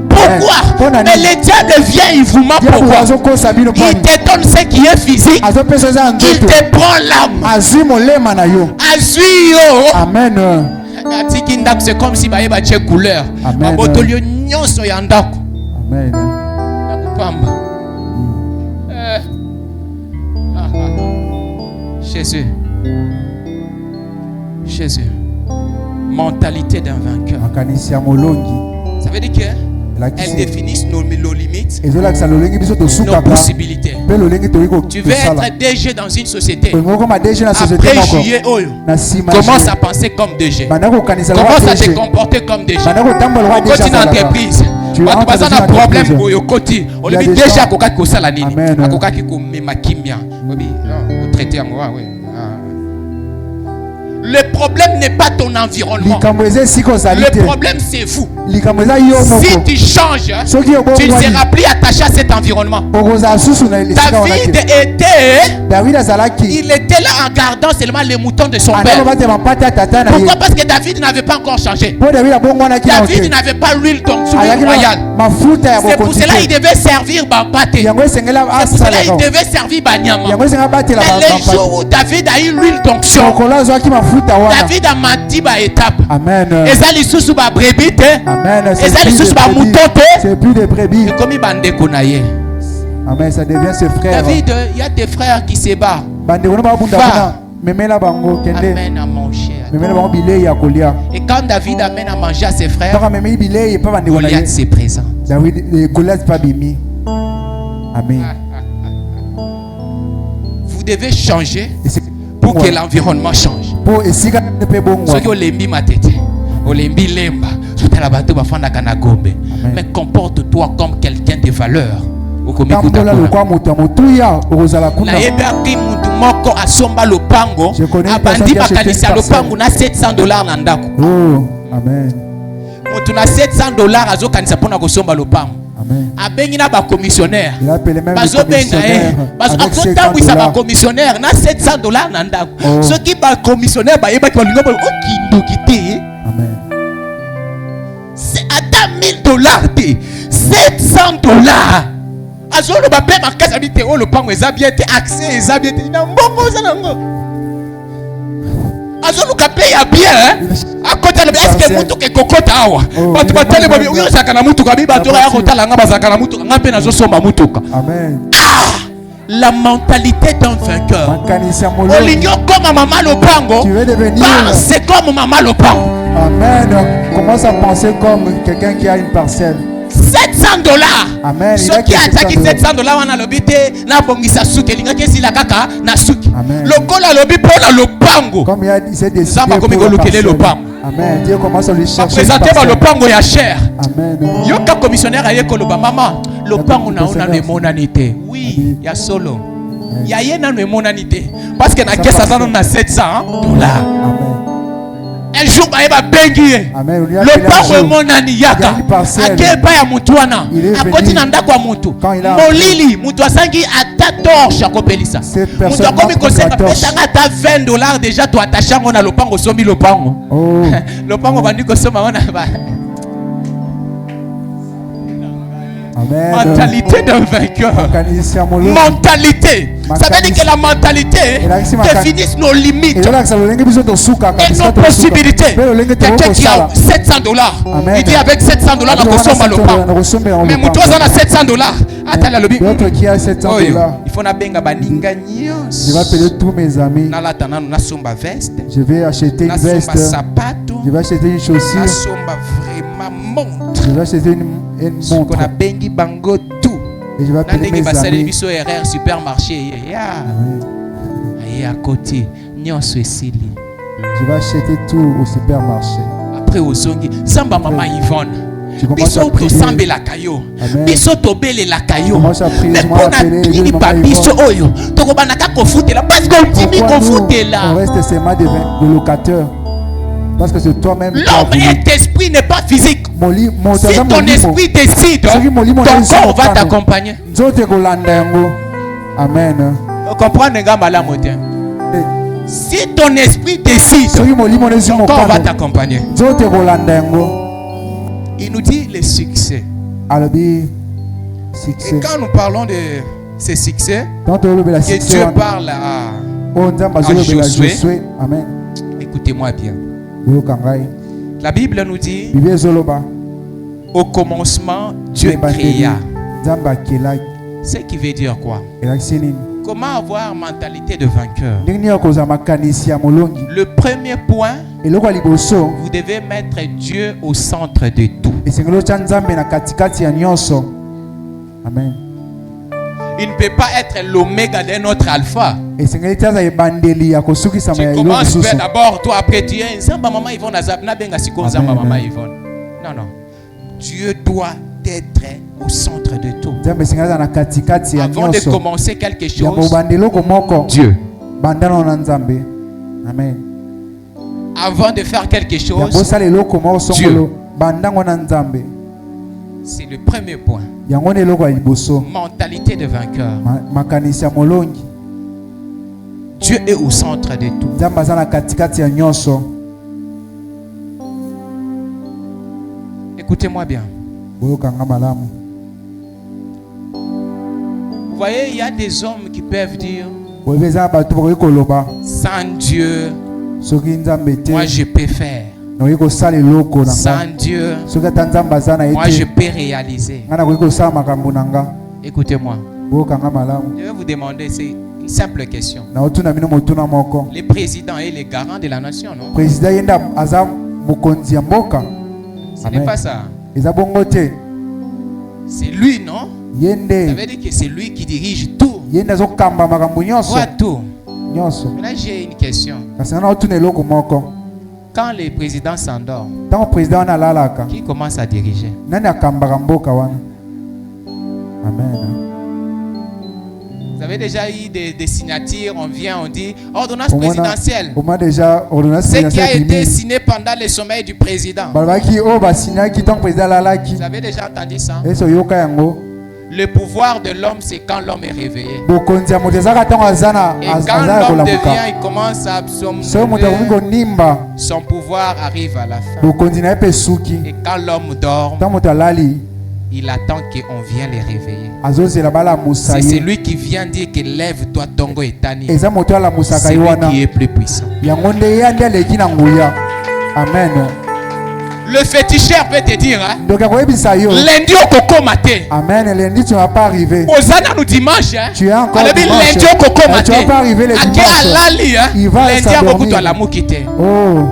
[SPEAKER 1] Pourquoi? Mais le diable vient, il vous ment. Pourquoi? Il te donne ce qui est physique, il te prend l'âme.
[SPEAKER 3] Amen.
[SPEAKER 1] C'est comme si il y avait une couleur. Amen. Jésus. Mentalité d'un vainqueur. Ça veut dire que elles définissent nos limites, nos possibilités. Tu veux être DG dans une société. Après juillet, commence à penser comme DG. Commence à te comporter comme DG. Quand une entreprise, tu as un problème au côté. On lui dit déjà à kosala nini. À kimia. Traiter moi, oui. Le problème n'est pas ton environnement. Le problème c'est vous. Si tu changes, tu ne seras plus attaché à cet environnement. David était là en gardant seulement les moutons de son père. Pourquoi? Parce que David n'avait pas encore changé. David n'avait pas l'huile royale. C'est pour cela qu'il devait servir Bapate. C'est pour cela qu'il devait servir Banyama. Mais le jour où David a eu l'huile d'onction, David a menti par étape. Amen. Ezali susu ba brebis te. Amen. Ezali susu ba mouton te.
[SPEAKER 3] C'est plus de brebis.
[SPEAKER 1] C'est comme bande konaye.
[SPEAKER 3] Amen, ça devient ses frères.
[SPEAKER 1] David, il y a tes frères qui se battent. Va. Amène à manger. Et quand David amène à manger à ses frères, Goliath se présente.
[SPEAKER 3] Amen.
[SPEAKER 1] Vous devez changer pour que l'environnement change. Ce qui olembi matete, olembi lemba, mais comporte-toi comme quelqu'un de valeur. Moko asomba lopango abandi makanisa lopango na $700 na ndako.
[SPEAKER 3] Amen.
[SPEAKER 1] Mutu na $700 azokanisa pona kosomba lopango.
[SPEAKER 3] Amen.
[SPEAKER 1] Abengi na ba commissionnaire. Bazo benga bazo akotambwisa ba commissionnaire na $700 na ndako. Soki ba commissionnaire ba yeba ko lingo okindoki te.
[SPEAKER 3] Amen.
[SPEAKER 1] C'est ata $1000 te. $700. Azolo ba pe makasa bité o lopango ezabie te accès ezabie te na mbongo za nango. Azolo ka pe ya bien à côté de est-ce que mutu ke kokota awa batu batele bobi uyo saka na mutu ka bi batu ya kotala nga bazaka na mutu nga pe nazo somba mutuka.
[SPEAKER 3] Amen.
[SPEAKER 1] La mentalité d'un vainqueur. Olingo comme maman lopango. C'est comme maman lopango.
[SPEAKER 3] Amen. Commence à penser comme quelqu'un qui a une parcelle.
[SPEAKER 1] $700.
[SPEAKER 3] Amen.
[SPEAKER 1] Ce qui a attaqué $700 wana lobité na bongisa suki linga kesi la kaka na suki. Lokola lobi pona lopango.
[SPEAKER 3] Comme il a dit c'est des
[SPEAKER 1] samba comme golokele lopango.
[SPEAKER 3] Amen. Dieu commence à lui chercher.
[SPEAKER 1] Présenter ba lopango ya cher.
[SPEAKER 3] Amen.
[SPEAKER 1] Yoka commissionnaire aye koloba mama lopango na ona ne monanité. Oui, ya solo. Ya yena ne monanité parce que na kesa zano na $700.
[SPEAKER 3] Amen.
[SPEAKER 1] Un jour ba eba bengi. Le pango monani yaka. Akeba ya mutu wana. Akoti na ndako ya mutu. Molili mutu asangi ata torche akopelisa. Mutu akomi kosenga pesa ngata $20 déjà to attachango na lopango sombi lopango. Lopango bandi kosoma wana ba.
[SPEAKER 3] Amen.
[SPEAKER 1] Mentalité d'un vainqueur. Mentalité. Ça veut dire que la mentalité définit nos limites et nos possibilités. Quelqu'un qui a $700, il dit avec $700 on consomme le pain. Mais moi, toi, on a $700. Attends, la lobby.
[SPEAKER 3] L'autre qui a $700.
[SPEAKER 1] Il faut benga baninga nyos.
[SPEAKER 3] Je vais appeler tous mes amis.
[SPEAKER 1] Na somba veste.
[SPEAKER 3] Je vais acheter une veste. Je vais acheter une chaussure.
[SPEAKER 1] Na somba vraiment montre.
[SPEAKER 3] Je vais acheter une montre.
[SPEAKER 1] On a bengi bango tout.
[SPEAKER 3] Et je vais appeler mes amis.
[SPEAKER 1] Supermarché. À côté.
[SPEAKER 3] Je vais acheter tout au supermarché.
[SPEAKER 1] Après au zongi. Samba maman Yvonne. Biso to sambe la kayo. Biso to bele la kayo. Mais pour na pas biso oyo. Toko banaka kofutela parce qu'on timi kofutela.
[SPEAKER 3] On reste seulement de locataire. Parce que c'est toi-même.
[SPEAKER 1] L'homme et esprit n'est pas physique. Si ton esprit décide, ton corps va t'accompagner.
[SPEAKER 3] Amen.
[SPEAKER 1] Vous comprenez, si ton esprit décide, ton corps va t'accompagner. Il nous dit le succès. Et quand nous parlons de ces succès, que Dieu parle à Josué, écoutez-moi bien. La Bible nous dit au commencement Dieu créa. Ce qui veut dire quoi? Comment avoir mentalité de vainqueur? Le premier point, vous devez mettre Dieu au centre de tout.
[SPEAKER 3] Amen.
[SPEAKER 1] Il ne peut pas être l'oméga de notre alpha. Tu commences d'abord, toi après tu es maman Yvonne. Non, non. Dieu doit être au centre de tout. Avant de commencer quelque chose, Dieu.
[SPEAKER 3] Amen.
[SPEAKER 1] Avant de faire quelque chose, Dieu. C'est le premier point. Mentalité de vainqueur. Dieu est au centre de tout. Écoutez-moi bien. Vous voyez, il y a des hommes qui peuvent dire sans Dieu,
[SPEAKER 2] moi je peux faire. Sans Dieu, moi je peux réaliser. Écoutez-moi. Je vais vous demander, c'est une simple question. Les présidents et les garants de la nation, non? Ce n'est pas ça. C'est lui, non? Ça veut dire que c'est lui qui dirige tout. Voit tout. Mais là, j'ai une question. Quand le président s'endort, qui commence à diriger?
[SPEAKER 3] Amen.
[SPEAKER 2] Vous avez déjà eu des signatures, on vient, on dit ordonnance présidentielle. Ce qui a été signé pendant le sommeil du président. Vous avez déjà entendu ça? Le pouvoir de l'homme, c'est quand l'homme est réveillé. Et quand l'homme devient, il commence à somnoler, son pouvoir arrive à la fin. Et quand l'homme dort, il attend qu'on vienne les réveiller. C'est celui qui vient dire que lève-toi, Tongo et Tani. C'est lui qui est plus puissant.
[SPEAKER 3] Amen.
[SPEAKER 2] Le féticheur peut te dire, hein? Lundi au coco maté.
[SPEAKER 3] Amen. Lundi tu ne vas pas arriver.
[SPEAKER 2] Osana nous dimanche, hein?
[SPEAKER 3] Tu es encore dimanche.
[SPEAKER 2] Lundi au coco maté.
[SPEAKER 3] Tu ne vas pas arriver le dimanche. Il va s'endormir. Oh.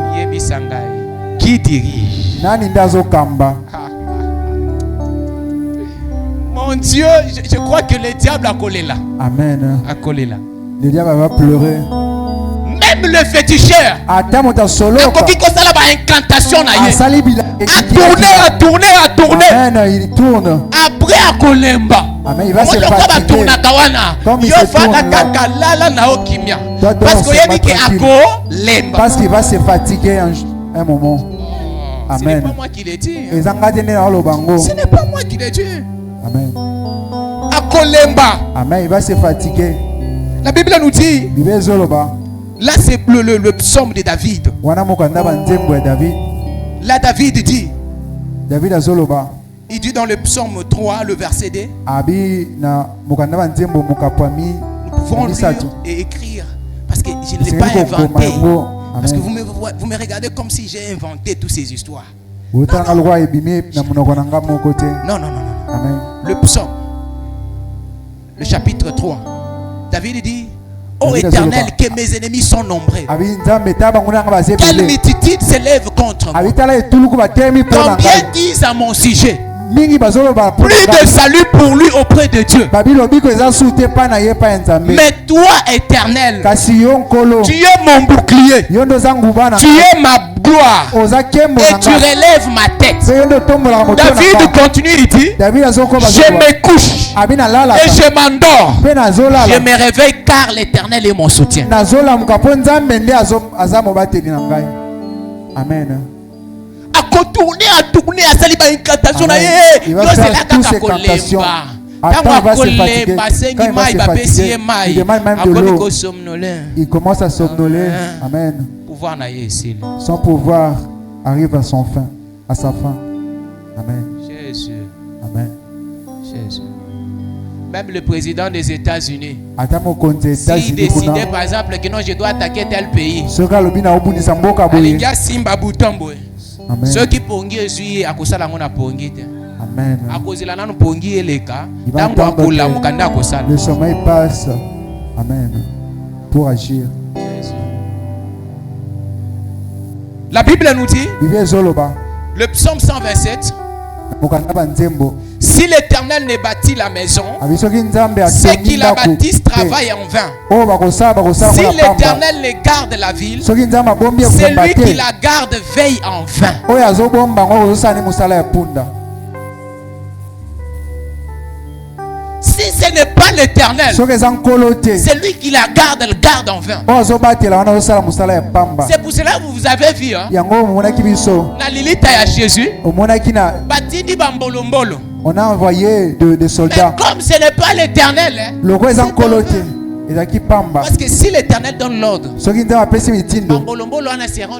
[SPEAKER 2] Qui dirige? Mon Dieu, je crois que le diable a collé là.
[SPEAKER 3] Amen.
[SPEAKER 2] A collé là.
[SPEAKER 3] Le diable va pleurer.
[SPEAKER 2] Même le féticheur. A tourné.
[SPEAKER 3] Amen, il tourne.
[SPEAKER 2] Après à Kolemba.
[SPEAKER 3] Amen, il va se fatiguer. Comme il se tourne là. Parce qu'il va se fatiguer un moment. Amen.
[SPEAKER 2] Ce n'est pas moi qui l'ai dit.
[SPEAKER 3] Ce
[SPEAKER 2] n'est pas moi qui l'ai dit.
[SPEAKER 3] Amen.
[SPEAKER 2] À Kolemba.
[SPEAKER 3] Amen, il va se fatiguer.
[SPEAKER 2] La Bible nous dit. Là, c'est le psaume de David. Là, David dit. Il dit dans le psaume 3, le verset 2. Nous pouvons lire et écrire. Parce que je ne l'ai pas inventé. Parce que vous me regardez comme si j'ai inventé toutes ces histoires. Non. Le psaume, le chapitre 3. David dit. Ô Éternel, que mes ennemis sont nombreux. Quelle multitude s'élève contre moi. Combien disent à mon sujet? Plus de salut pour lui auprès de Dieu. Mais toi, Éternel, tu es mon bouclier. Tu es ma gloire. Et tu relèves ma tête. David continue, il dit, je me couche et je m'endors. Je me réveille car l'Éternel est mon soutien.
[SPEAKER 3] Amen.
[SPEAKER 2] À tourner, à salir une incantation.
[SPEAKER 3] Il va faire toutes ces cantations. Attends, il va se fatiguer. Quand il va se fatiguer, il demande même de l'eau. Il commence à somnoler. Amen. Son pouvoir arrive à sa fin. Amen.
[SPEAKER 2] Jésus.
[SPEAKER 3] Amen.
[SPEAKER 2] Jésus. Même le président des États-Unis,
[SPEAKER 3] s'il
[SPEAKER 2] décidait par exemple que non, je dois attaquer tel pays, ceux qui pongi ezui akosala ngona pongi te.
[SPEAKER 3] Amen.
[SPEAKER 2] Akozela nanu pongi eleka.
[SPEAKER 3] Le sommeil passe. Amen. Pour agir.
[SPEAKER 2] La Bible nous dit, le psaume 127, si l'Éternel ne bâtit la maison, ceux qui la bâtissent travaillent en vain. Si l'Éternel ne garde la ville, celui qui la garde veille en vain. Si ce n'est pas l'Éternel, c'est lui qui la garde, elle garde en vain. C'est pour cela que vous avez vu, hein, la Lilita ya Jésus,
[SPEAKER 3] on a envoyé des soldats.
[SPEAKER 2] Mais comme ce n'est pas l'Éternel, hein, parce que si l'Éternel donne l'ordre, seront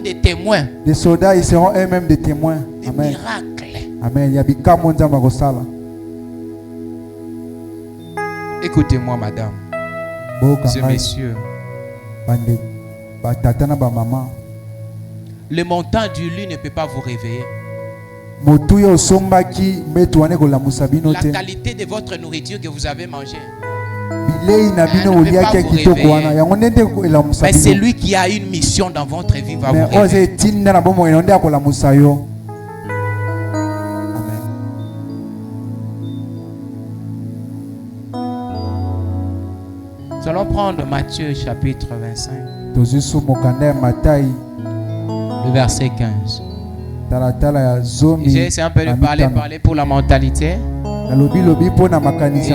[SPEAKER 2] des témoins.
[SPEAKER 3] Les soldats, ils seront eux-mêmes des témoins.
[SPEAKER 2] Des
[SPEAKER 3] Amen.
[SPEAKER 2] miracles.
[SPEAKER 3] Amen.
[SPEAKER 2] Écoutez-moi, madame, ces messieurs. le montant du lit ne peut pas vous réveiller. La qualité de votre nourriture que vous avez mangée ne peut pas vous réveiller. Mais c'est lui qui a une mission dans votre vie va vous réveiller. Nous allons prendre Matthieu chapitre 25. Le verset 15. J'ai essayé un peu de parler pour la mentalité. Et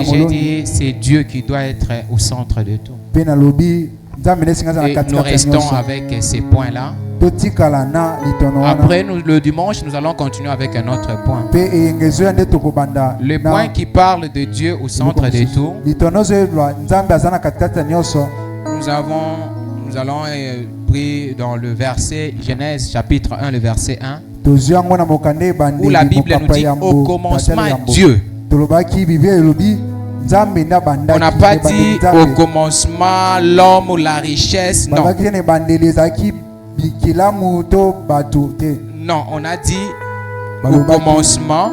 [SPEAKER 2] j'ai dit c'est Dieu qui doit être au centre de tout. Et nous restons avec ces points-là. Après le dimanche, nous allons continuer avec un autre point. Le point qui parle de Dieu au centre de tout. Nous allons prier dans le verset Genèse chapitre 1, le verset 1. Où la Bible nous dit au commencement Dieu. On n'a pas dit au commencement l'homme ou la richesse, non. Non, on a dit au commencement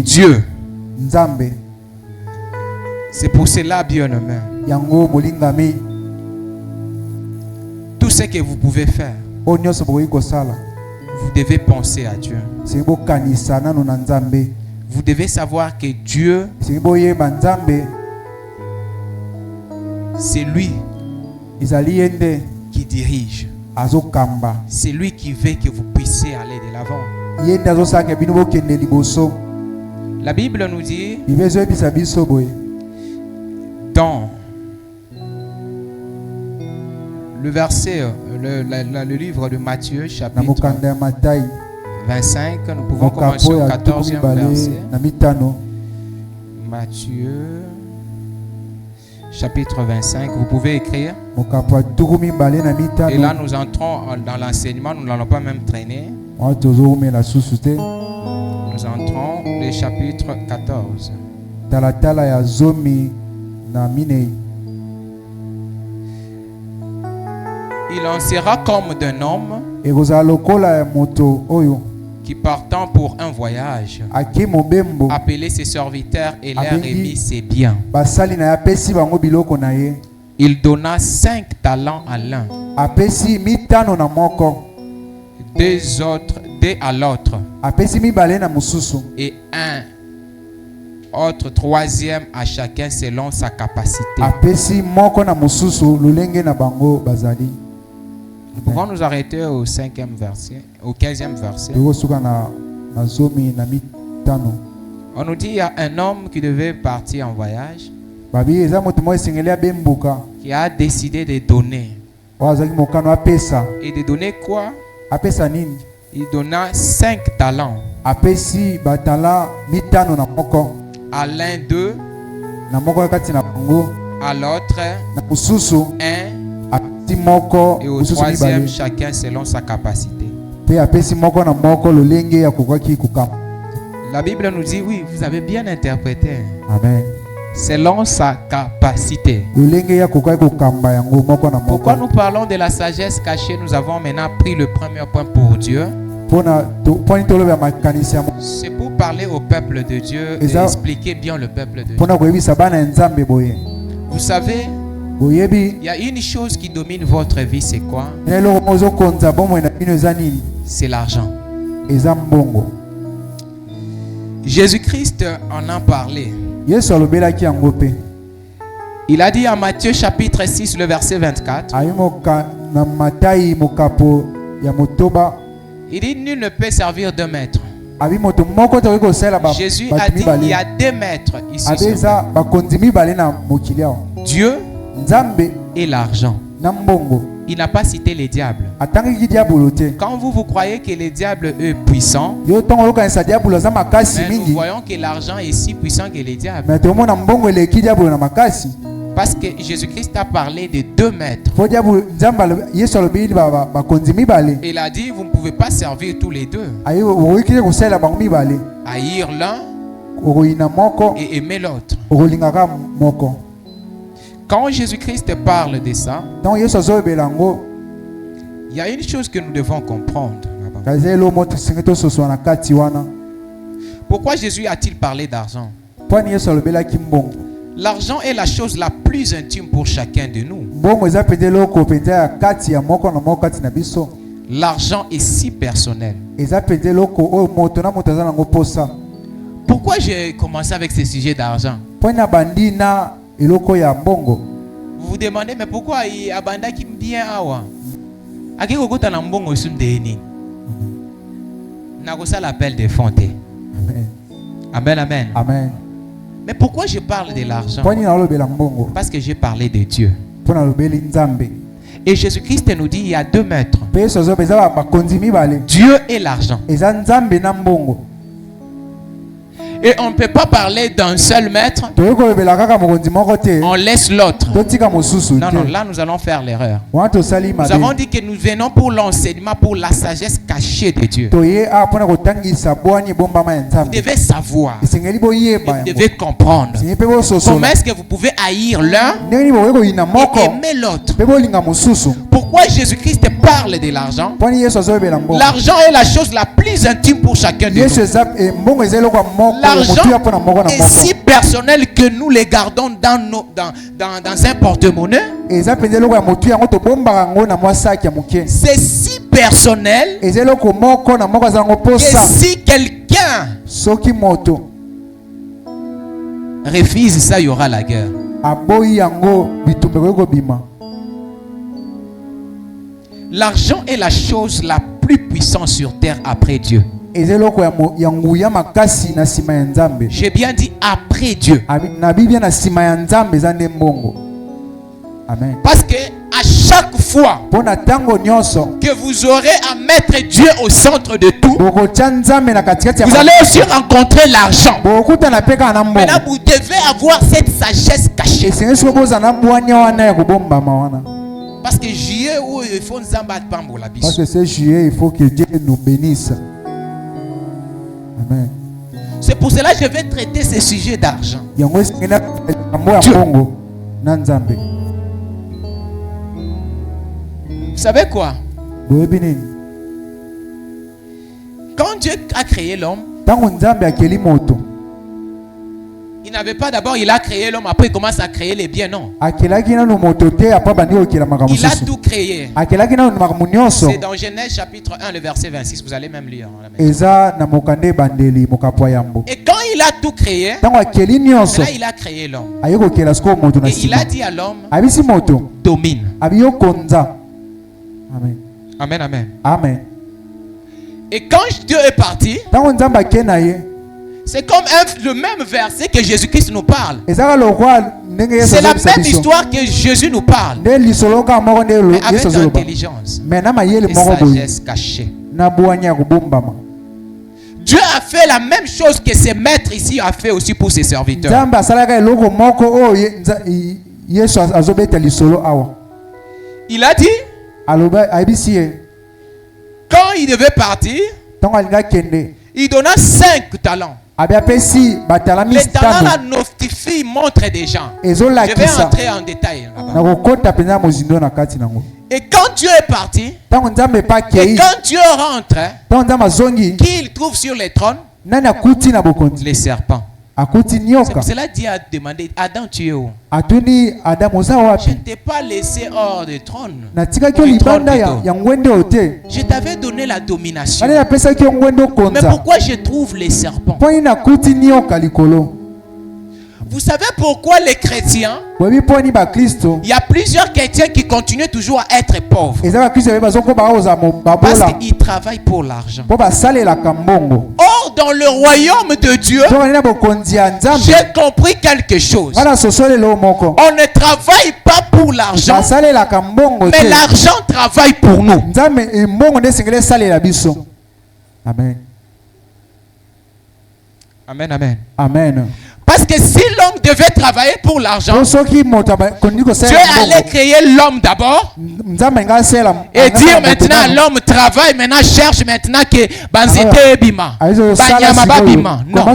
[SPEAKER 2] Dieu. C'est pour cela, bien-aimé, tout ce que vous pouvez faire, vous devez penser à Dieu. Vous devez savoir que Dieu, c'est lui qui dirige. C'est lui qui veut que vous puissiez aller de l'avant. La Bible nous dit dans le verset, le livre de Matthieu, chapitre 25, nous pouvons commencer au 14e verset. Matthieu, chapitre 25, vous pouvez écrire. Et là, nous entrons dans l'enseignement, nous n'allons pas même traîner. Nous entrons le chapitre 14. Il en sera comme d'un homme qui partant pour un voyage appelait ses serviteurs et leur remit ses biens. Il donna 5 talents à l'un, 2 à l'autre, et un autre 3e à chacun selon sa capacité. Nous pouvons nous arrêter au 5e verset, au 15e verset. On nous dit qu'il y a un homme qui devait partir en voyage, qui a décidé de donner. Et de donner quoi? Il donna 5 talents. À l'un d'eux, à l'autre, un, et au 3e, chacun selon sa capacité. La Bible nous dit, oui, vous avez bien interprété.
[SPEAKER 3] Amen.
[SPEAKER 2] Selon sa capacité. Pourquoi nous parlons de la sagesse cachée? Nous avons maintenant pris le premier point pour Dieu. C'est pour parler au peuple de Dieu et expliquer bien le peuple de Dieu. Vous savez, il y a une chose qui domine votre vie, c'est quoi? C'est l'argent. Jésus-Christ en a parlé. Il a dit en Matthieu chapitre 6, le verset 24. Il dit nul ne peut servir 2 maîtres. Jésus a dit il y a 2 maîtres ici. Dieu et l'argent. Il n'a pas cité les diables. Quand vous croyez que les diables est puissant, mais nous voyons que l'argent est si puissant que les diables. Parce que Jésus-Christ a parlé de 2 maîtres. Il a dit vous ne pouvez pas servir tous les deux. Haïr l'un et aimer l'autre. Quand Jésus-Christ parle de ça, Il y a une chose que nous devons comprendre. Pourquoi Jésus a-t-il parlé d'argent? L'argent est la chose la plus intime pour chacun de nous. L'argent est si personnel. Pourquoi j'ai commencé avec ce sujet d'argent? Vous vous demandez, mais pourquoi il abanda qui me dit awa? Akikokota na mbongo sundeni. Nakosa l'appel de fonte. Amen, amen.
[SPEAKER 3] Amen.
[SPEAKER 2] Mais pourquoi je parle de l'argent? Parce que j'ai parlé de Dieu. Et Jésus-Christ nous dit il y a deux maîtres. Dieu et l'argent. Et on ne peut pas parler d'un seul maître. On laisse l'autre. Non, non, là nous allons faire l'erreur. Nous avons dit que nous venons pour l'enseignement, pour la sagesse cachée de Dieu. Vous devez savoir. Vous devez comprendre. Comment est-ce que vous pouvez haïr l'un et aimer l'autre? Pourquoi Jésus-Christ parle de l'argent? L'argent est la chose la plus intime pour chacun de nous. L'argent est si personnel que nous les gardons dans un porte-monnaie. C'est si personnel que si quelqu'un refuse ça, il y aura la guerre. L'argent est la chose la plus puissante sur terre après Dieu. J'ai bien dit après Dieu. Parce que à chaque fois que vous aurez à mettre Dieu au centre de tout, vous allez aussi rencontrer l'argent. Maintenant, vous devez avoir cette sagesse cachée. Parce que juillet, il faut nous abattre.
[SPEAKER 3] Parce que c'est juillet, il faut que Dieu nous bénisse. Amen.
[SPEAKER 2] C'est pour cela que je vais traiter ce sujet d'argent. Vous savez quoi? Quand Dieu a créé l'homme, il n'avait pas d'abord, il a créé l'homme, après il commence à créer les biens, non. Il a tout créé. C'est dans Genèse chapitre 1, le verset 26, vous allez même lire. Et quand il a tout créé, là il a créé l'homme. Et il a dit à l'homme, domine.
[SPEAKER 3] Amen.
[SPEAKER 2] Amen, amen.
[SPEAKER 3] Amen.
[SPEAKER 2] Et quand Dieu est parti, c'est comme le même verset que Jésus-Christ nous parle. C'est la même histoire que Jésus nous parle. Mais avec intelligence et sagesse cachée. Dieu a fait la même chose que ses maîtres ici a fait aussi pour ses serviteurs. Il a dit, quand il devait partir, il donna 5 talents. Les talents là notifient, montrent des gens. Je vais entrer en détail là-bas. Et quand Dieu est parti, et quand Dieu rentre, qui il trouve sur les trônes? Les serpents. C'est pour cela que Dieu a demandé, Adam, tu es où? Je ne t'ai pas laissé hors de trône. Je t'avais donné la domination. Mais pourquoi je trouve les serpents? Vous savez pourquoi les chrétiens, il y a plusieurs chrétiens qui continuent toujours à être pauvres? Parce qu'ils travaillent pour l'argent. Or, dans le royaume de Dieu, j'ai compris quelque chose. On ne travaille pas pour l'argent, mais l'argent travaille pour nous.
[SPEAKER 3] Amen.
[SPEAKER 2] Amen, amen.
[SPEAKER 3] Amen.
[SPEAKER 2] Parce que si l'homme devait travailler pour l'argent, Dieu allait créer l'homme d'abord et dire maintenant l'homme travaille, maintenant cherche maintenant que Banzite Bima, Banyama Bima. Non,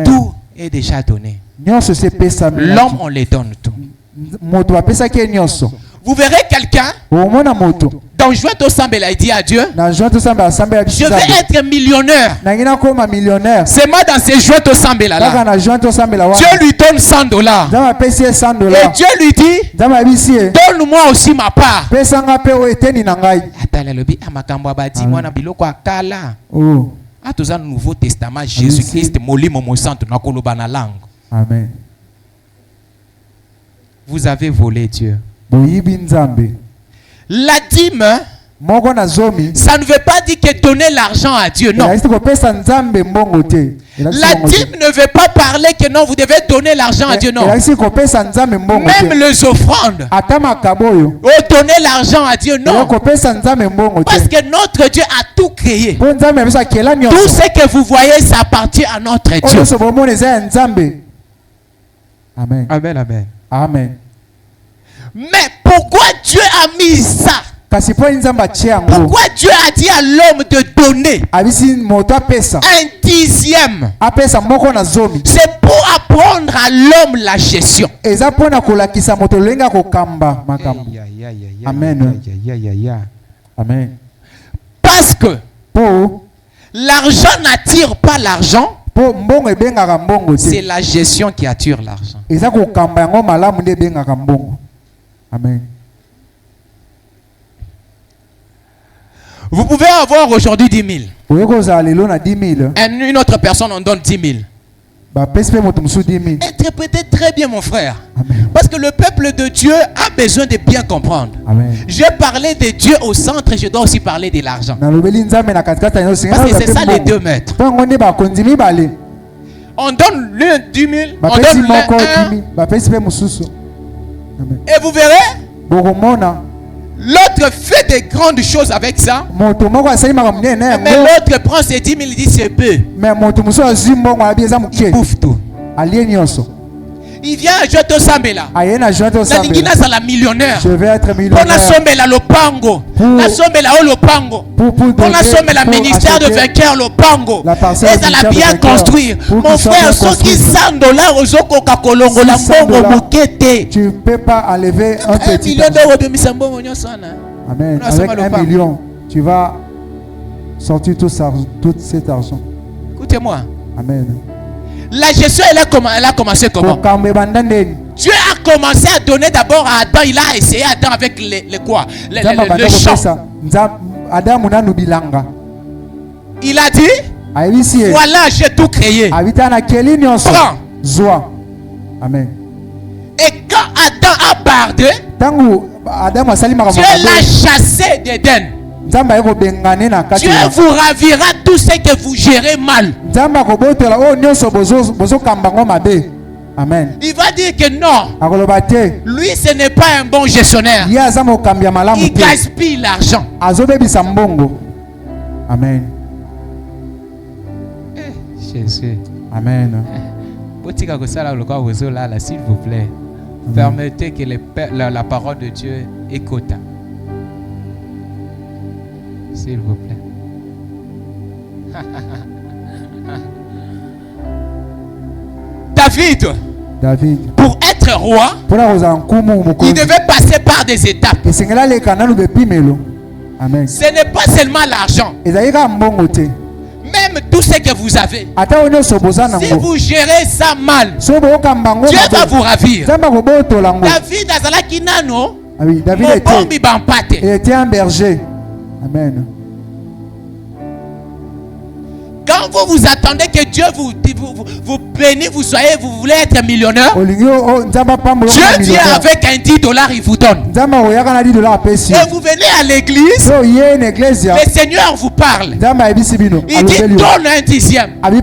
[SPEAKER 2] tout est déjà donné. L'homme, on les donne tout. Vous verrez quelqu'un Donc jointe au Sambela, il dit à Dieu, je vais être millionnaire. C'est moi dans ces jointes au Sambela là. Dieu lui donne $100. Et Dieu lui dit, donne-moi aussi ma part. Nouveau Testament, Jésus-Christ,
[SPEAKER 3] Amen.
[SPEAKER 2] Vous avez volé Dieu. La dîme, ça ne veut pas dire que donner l'argent à Dieu, non. La dîme ne veut pas parler que non, vous devez donner l'argent à Dieu, non. Même les offrandes, donner l'argent à Dieu, non. Parce que notre Dieu a tout créé. Tout ce que vous voyez, ça appartient à notre Dieu.
[SPEAKER 3] Amen.
[SPEAKER 2] Amen, amen.
[SPEAKER 3] Amen.
[SPEAKER 2] Mais pourquoi Dieu a mis ça? Pourquoi Dieu a dit à l'homme de donner un dixième? C'est pour apprendre à l'homme la gestion.
[SPEAKER 3] Amen. Amen.
[SPEAKER 2] Parce que l'argent n'attire pas l'argent. C'est la gestion qui attire l'argent.
[SPEAKER 3] Amen.
[SPEAKER 2] Vous pouvez avoir aujourd'hui 10 000. Et une autre personne en donne 10 000. Interprétez très bien, mon frère.
[SPEAKER 3] Amen.
[SPEAKER 2] Parce que le peuple de Dieu a besoin de bien comprendre. J'ai parlé de Dieu au centre et je dois aussi parler de l'argent. Parce que c'est ça les deux maîtres. On donne l'un 10 000, on donne l'un 1. Et vous verrez, l'autre fait de grandes choses avec ça. Mais l'autre prend ses 10 000 et dit c'est peu. Il bouffe tout. Il vient à Joto Sambela. La millionnaire.
[SPEAKER 3] Je vais être millionnaire.
[SPEAKER 2] Pour la Sombela Lopango. La Sombela Lopango. Pour la Sombela ministère de vainqueur Lopango. Et ça l'a bien construire. Mon frère, ceux qui $100 aux Okoka Kolongo, la Mbongo Mokete.
[SPEAKER 3] Tu ne peux pas enlever un petit
[SPEAKER 2] $1 million.
[SPEAKER 3] Amen. Avec 1 million, tu vas sortir tout cet argent.
[SPEAKER 2] Écoutez-moi.
[SPEAKER 3] Amen.
[SPEAKER 2] La gestion, elle a commencé comment? Dieu a commencé à donner d'abord à Adam. Il a essayé Adam avec les quoi? Le champ. Il a dit, voilà, j'ai tout créé. Prends.
[SPEAKER 3] Amen.
[SPEAKER 2] Et quand Adam a bardé, Dieu l'a chassé d'Éden. Dieu vous ravira tout ce que vous gérez mal.
[SPEAKER 3] Amen.
[SPEAKER 2] Il va dire que non. Lui, ce n'est pas un bon gestionnaire. Il gaspille l'argent.
[SPEAKER 3] Amen.
[SPEAKER 2] Jésus.
[SPEAKER 3] Amen.
[SPEAKER 2] S'il vous plaît, permettez que la parole de Dieu écoute. S'il vous plaît. David, pour être roi, il devait passer par des étapes.
[SPEAKER 3] Amen.
[SPEAKER 2] Ce n'est pas seulement l'argent. Même tout ce que vous avez. Si vous gérez ça mal, Dieu va vous ravir. David azalaki nano.
[SPEAKER 3] David était un berger. Amen.
[SPEAKER 2] Quand vous attendez que Dieu vous bénisse, vous voulez être millionnaire, Dieu vient avec un $10, il vous donne. Et vous venez à l'église, le Seigneur vous parle. Il dit donne un dixième. Donne.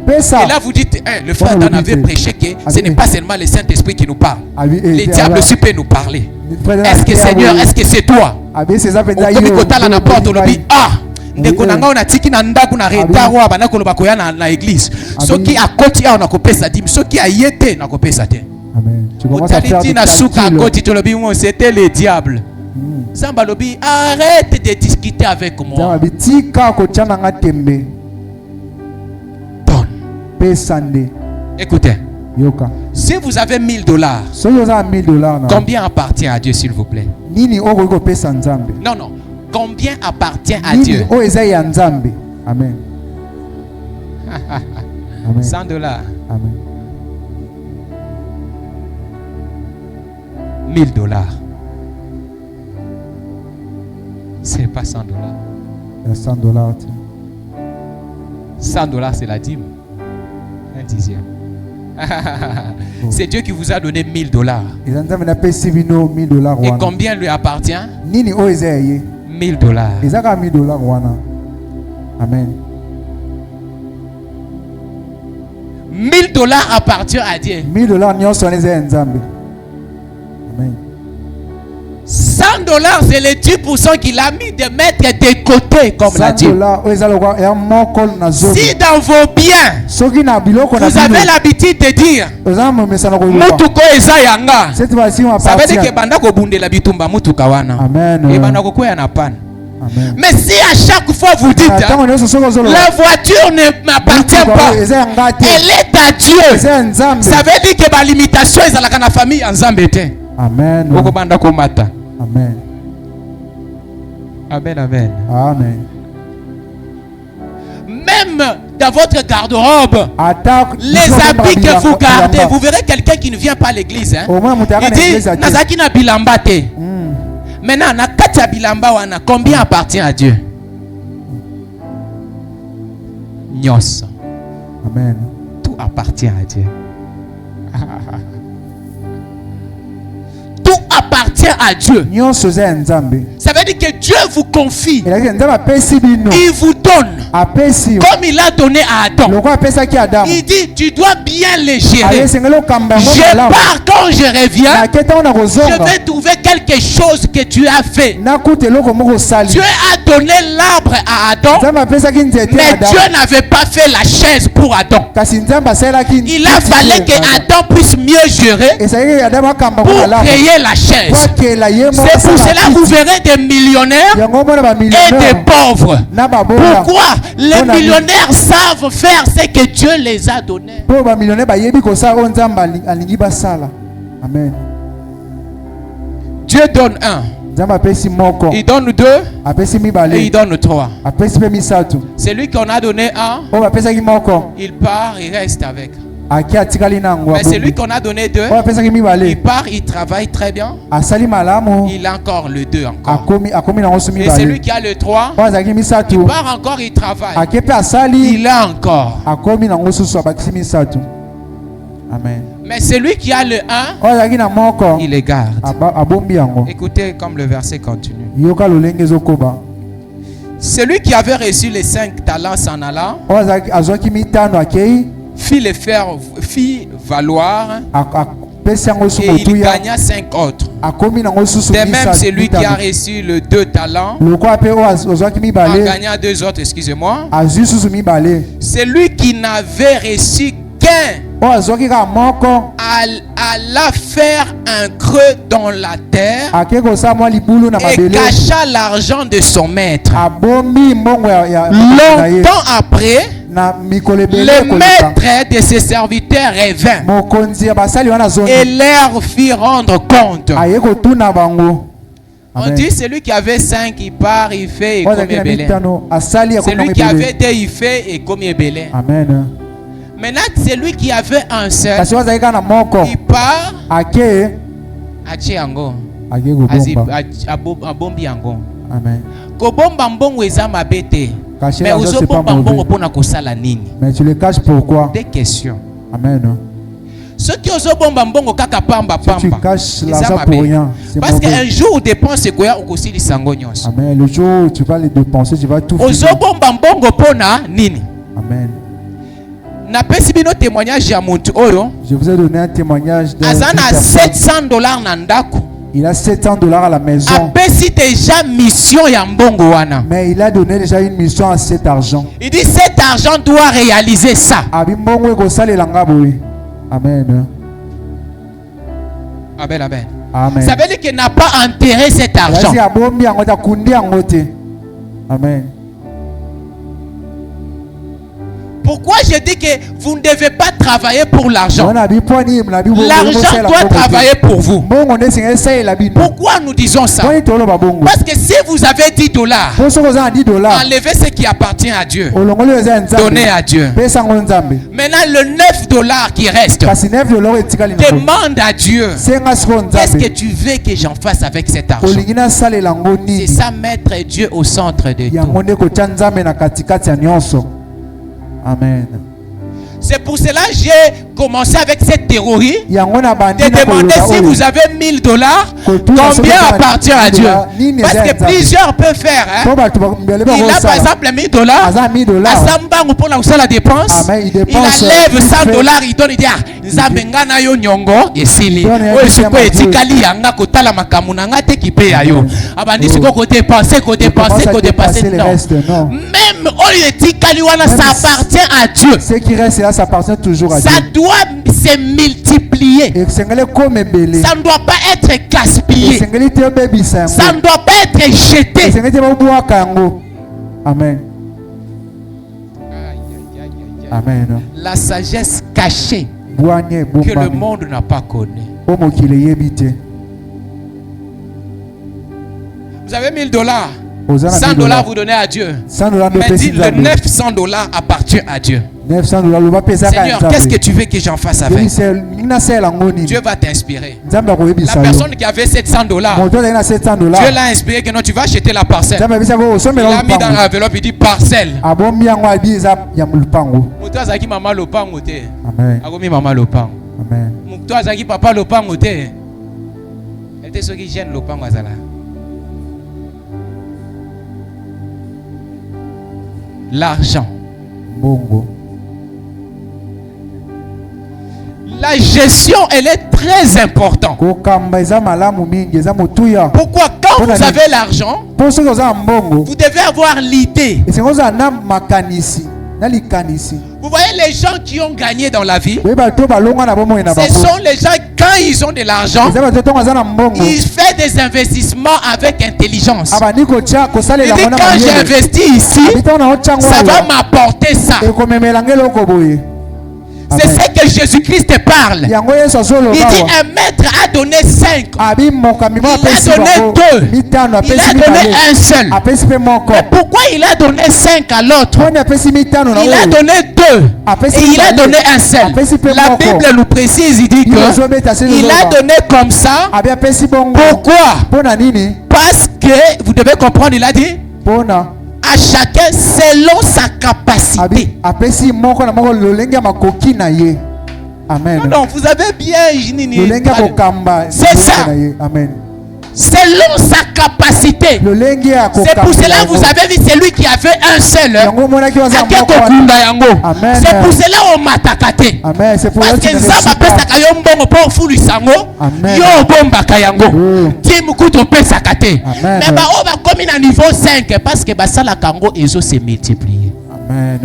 [SPEAKER 2] Et là vous dites, le frère Dan avait prêché que ce n'est pas seulement le Saint-Esprit qui nous parle. Les diables aussi peuvent nous parler. Est-ce que Seigneur, est-ce que c'est toi? ndeko na ngao na tiki na ndaku na retard wa bana koloba koya na église soki akoti a na kopesa dim soki ayete na kopesa te.
[SPEAKER 3] Amen.
[SPEAKER 2] Tu commences à faire na suka akoti to lobi mo c'était le diable. Samba lobi arrête de discuter avec moi.
[SPEAKER 3] Samba bitika ko tchana nga tembe.
[SPEAKER 2] Donne.
[SPEAKER 3] Pesande.
[SPEAKER 2] Écoutez. Si vous avez $1000, combien appartient à Dieu, s'il vous plaît? Non, non. Combien appartient à Dieu?
[SPEAKER 3] Amen.
[SPEAKER 2] $100.
[SPEAKER 3] Amen.
[SPEAKER 2] $1000. C'est pas $100.
[SPEAKER 3] $100.
[SPEAKER 2] $100, c'est la dîme. Un dixième. C'est Dieu qui vous a donné $1000. Et combien lui appartient? $1000.
[SPEAKER 3] Amen.
[SPEAKER 2] $1000 appartient à Dieu.
[SPEAKER 3] Amen.
[SPEAKER 2] $100, c'est les 10% qu'il a mis de mettre de côté, comme l'a dit. Si dans vos biens, vous avez l'habitude de dire Mutuko eza yanga, ça veut dire que banda ko bundela bitumba mutuka wana. Et banda ko kwea na pan. Mais si à chaque fois vous dites la voiture ne m'appartient pas, elle est à Dieu, ça veut dire que la limitation est à la famille en Zambété.
[SPEAKER 3] Amen.
[SPEAKER 2] Amen. Amen. Amen.
[SPEAKER 3] Amen.
[SPEAKER 2] Même dans votre garde-robe, les habits que vous gardez, vous verrez quelqu'un qui ne vient pas à l'église. Hein? Il dit Nazaki na bilambate. Maintenant, na katia bilamba wana, combien appartient à Dieu? Nyos.
[SPEAKER 3] Amen.
[SPEAKER 2] Tout appartient à Dieu. Tout appartient à Dieu. Ça veut dire que Dieu vous confie. Il vous donne. Comme il a donné à Adam. Il dit, tu dois bien les gérer. Je pars quand je reviens. Je vais trouver quelque chose que tu as fait. Dieu a donné l'arbre à Adam. Mais Dieu n'avait pas fait la chaise pour Adam. Il a fallu que Adam puisse mieux gérer pour créer la chaise. C'est pour cela que vous verrez des millionnaires et des pauvres. Pourquoi? Les millionnaires savent faire ce que Dieu les a donné. Dieu donne un. Il donne deux. Et il donne trois. C'est lui qu'on a donné un. Il part, il reste avec. Mais c'est lui qu'on a donné deux. Il part, il travaille très bien. Il a encore le deux encore. Et c'est lui qui a le 3. Il part encore, il travaille. Il a encore.
[SPEAKER 3] Amen.
[SPEAKER 2] Mais celui qui a le 1, il les garde. Écoutez comme le verset continue. Celui qui avait reçu les 5 talents s'en allant, fit valoir, et il gagna 5 autres. De même, celui qui a reçu le 2 talents a gagné 2 autres, excusez-moi. Celui qui n'avait reçu qu'un alla faire un creux dans la terre et cacha l'argent de son maître. Longtemps après, le maître de ses serviteurs revint et leur fit rendre compte. On dit celui qui avait 5, il part, il fait et comme il est belé. Celui qui avait 2, il fait et comme il est belé.
[SPEAKER 3] Amen.
[SPEAKER 2] Maintenant, celui qui avait un seul, il part, achiango, abombi yango.
[SPEAKER 3] Amen.
[SPEAKER 2] Kobomba mbongo eza mabete. Mais ozobomba mbongo pona kosala nini?
[SPEAKER 3] Mais tu le caches pourquoi?
[SPEAKER 2] Des questions.
[SPEAKER 3] Amen.
[SPEAKER 2] Ceux qui ozobomba mbongo kaka pamba pamba.
[SPEAKER 3] Si tu caches l'argent pour rien, c'est
[SPEAKER 2] parce qu'un jour dépense quoi okosili sango nyonso.
[SPEAKER 3] Amen. Le jour où tu vas les dépenser, tu vas tout faire.
[SPEAKER 2] Ozobomba mbongo pona nini?
[SPEAKER 3] Amen.
[SPEAKER 2] Je
[SPEAKER 3] vous ai donné un témoignage d'un
[SPEAKER 2] $700 na ndako.
[SPEAKER 3] Il a $700 à la maison.
[SPEAKER 2] Déjà mission ya mbongo wana.
[SPEAKER 3] Mais il a donné déjà une mission à cet argent.
[SPEAKER 2] Il dit cet argent doit réaliser ça.
[SPEAKER 3] Amen.
[SPEAKER 2] Amen, amen.
[SPEAKER 3] Amen.
[SPEAKER 2] Ça veut dire qu'il n'a pas enterré cet argent.
[SPEAKER 3] Amen.
[SPEAKER 1] Pourquoi je dis que vous ne devez pas travailler pour l'argent? L'argent doit travailler pour vous. Pourquoi nous disons ça? Parce que si vous avez $10, enlevez ce qui appartient à Dieu, donnez à Dieu. Maintenant le $9 qui reste, demande à Dieu, qu'est-ce que tu veux que j'en fasse avec cet argent? C'est ça, mettre Dieu au centre de tout.
[SPEAKER 3] Amen.
[SPEAKER 1] C'est pour cela que j'ai commencé avec cette théorie de demander si vous avez $1000, combien appartient à Dieu. Parce que plusieurs peuvent faire. Hein? Il a par exemple $1000, Asamba pour la dépense, il enlève $100, il donne, il dit Nzambenga yo nyongo esili. Oyo siko etikali yanga kotala makamunanga te kipe ayo. Abandi siko ko dépenser. Non. Même oyo etikali wana ça appartient à Dieu.
[SPEAKER 3] Ce qui reste là, ça appartient toujours à Dieu.
[SPEAKER 1] Ça doit se multiplier. Ça ne doit pas être gaspillé. Ça ne doit pas être jeté.
[SPEAKER 3] Amen. Amen.
[SPEAKER 1] La sagesse cachée que le monde n'a pas connue. Vous avez $1000. $100 vous donnez à Dieu. Mais dit le $900 appartient à Dieu. Seigneur, qu'est-ce que tu veux que j'en fasse avec? Dieu va t'inspirer. La personne qui avait $700, Dieu l'a inspiré que non, tu vas acheter la parcelle. Il l'a mis dans l'enveloppe, il dit parcelle. Amen. L'argent. La gestion, elle est très importante. Pourquoi quand vous avez l'argent, vous devez avoir l'idée. Vous voyez les gens qui ont gagné dans la vie, ce sont les gens quand ils ont de l'argent, ils font des investissements avec intelligence. Il dit quand j'investis ici, ça va m'apporter ça. C'est ce que Jésus-Christ parle. Il dit un maître a donné 5. Il a donné 2. Il a donné un seul. Mais pourquoi il a donné 5 à l'autre? Il a donné 2. Et il a donné un seul. La Bible nous précise, il dit que il a donné comme ça. Pourquoi? Parce que, vous devez comprendre, il a dit à chacun selon sa capacité.
[SPEAKER 3] Amen.
[SPEAKER 1] Non, vous avez bien. C'est ça.
[SPEAKER 3] Amen.
[SPEAKER 1] Selon sa capacité. C'est pour cela que vous avez vu celui qui avait un seul. C'est pour cela qu'on matakate. Parce que Nzamba pesaka yo mbongo pour fulu sango. Yo bomba kayango. Timu kuto pesakate. Mais ba o ba komi na niveau 5 parce que basala kango ezo se multiplier.
[SPEAKER 3] Amen.